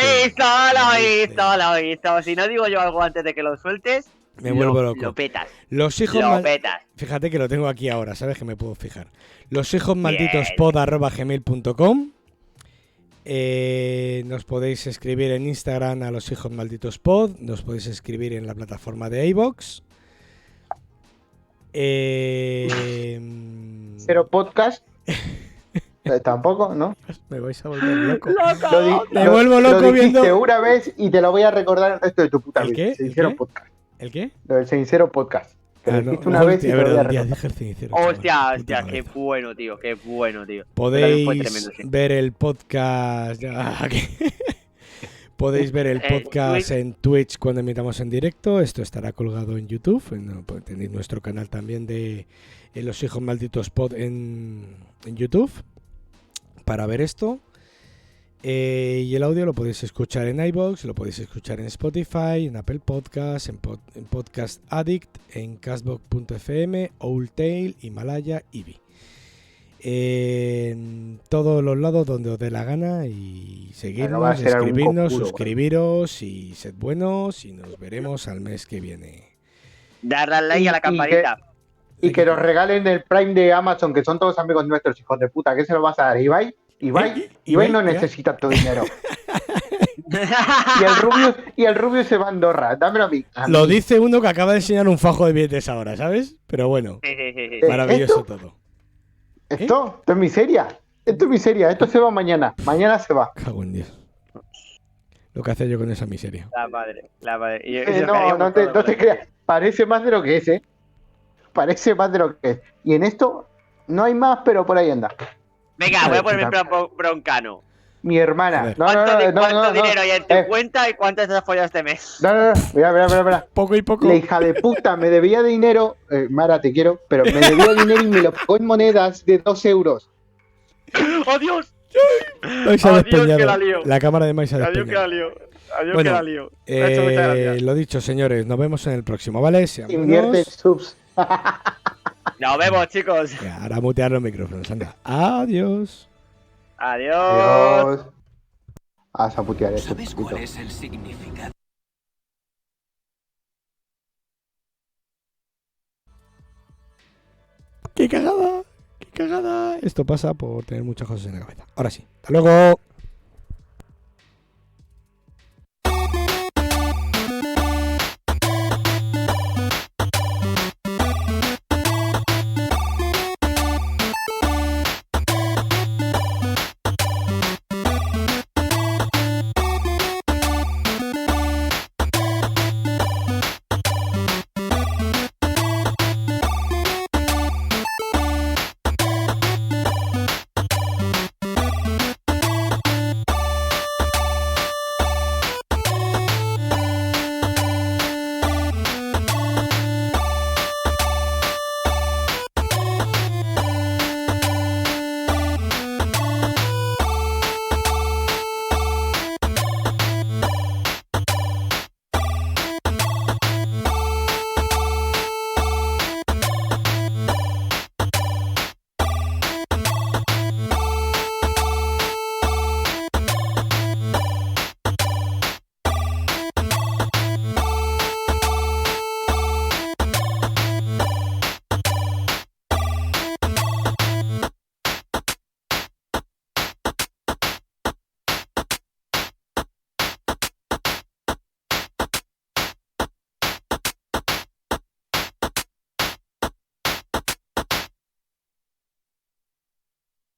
Si no digo yo algo antes de que lo sueltes, me vuelvo loco. Lo petas. Los hijos petas. Fíjate que lo tengo aquí ahora, ¿sabes? Que me puedo fijar. loshijosmalditospod@gmail.com. Nos podéis escribir en Instagram a Los Hijos Malditos Pod. Nos podéis escribir en la plataforma de iVoox. Cero podcast. Tampoco, ¿no? Me vais a volver loco. Me vuelvo loco viendo una vez y te lo voy a recordar el resto de tu puta vida. ¿El qué? Podcast. ¿El qué? Lo del Cenicero Podcast. Que lo dijiste una vez y te lo voy a recordar. Hostia, qué bueno, tío. Podéis ver el podcast. Podéis ver el podcast en Twitch cuando emitamos en directo. Esto estará colgado en YouTube. Tenéis nuestro canal también de Los Hijos Malditos Pod en YouTube para ver esto. Y el audio lo podéis escuchar en iVoox, lo podéis escuchar en Spotify, en Apple Podcasts, en Podcast Addict, en Castbox.fm, Owltail, Himalaya, Eevee. en todos los lados donde os dé la gana y Va a seguirnos, ser algún escribirnos, conjuro, suscribiros y sed buenos y nos veremos al mes que viene. Darle al like a la campanita. Y que nos regalen el Prime de Amazon, que son todos amigos nuestros, hijos de puta. ¿Qué se lo vas a dar? ¿Ibai? Ibai no necesita tu dinero. Y el Rubius se va a Andorra. Dámelo a mí. Lo dice uno que acaba de enseñar un fajo de billetes ahora, ¿sabes? Pero bueno, Sí. maravilloso todo. Esto es miseria. Esto es miseria. Esto se va mañana. Mañana se va. Cago en Dios. Lo que hace yo con esa miseria. La madre. Y No te creas. Parece más de lo que es, ¿eh? Parece más de lo que es. Y en esto no hay más, pero por ahí anda. Venga, voy a ponerme broncano. Mi hermana. ¿Cuánto dinero hay en tu cuenta y cuánto te has follado este mes? No. Mira. Poco y poco. La hija de puta me debía dinero. Mara, te quiero, pero me debía dinero y me lo pagó en monedas de 2 euros. ¡Oh, Dios! Vais a Adiós, despeñado. que la lío. La cámara de Mais ha Adiós, que despeñado. la lío. Adiós, Bueno, que la lío. Me ha hecho muchas gracias. lo dicho, señores, nos vemos en el próximo, ¿vale? Sean Invierte buenos. subs. Nos vemos, chicos. Ya, ahora mutear los micrófonos, anda. Adiós. Adiós. Adiós. Vas a putear eso. ¿Sabes cuál es el significado? ¡Qué cagada! ¡Qué cagada! Esto pasa por tener muchas cosas en la cabeza. Ahora sí. ¡Hasta luego!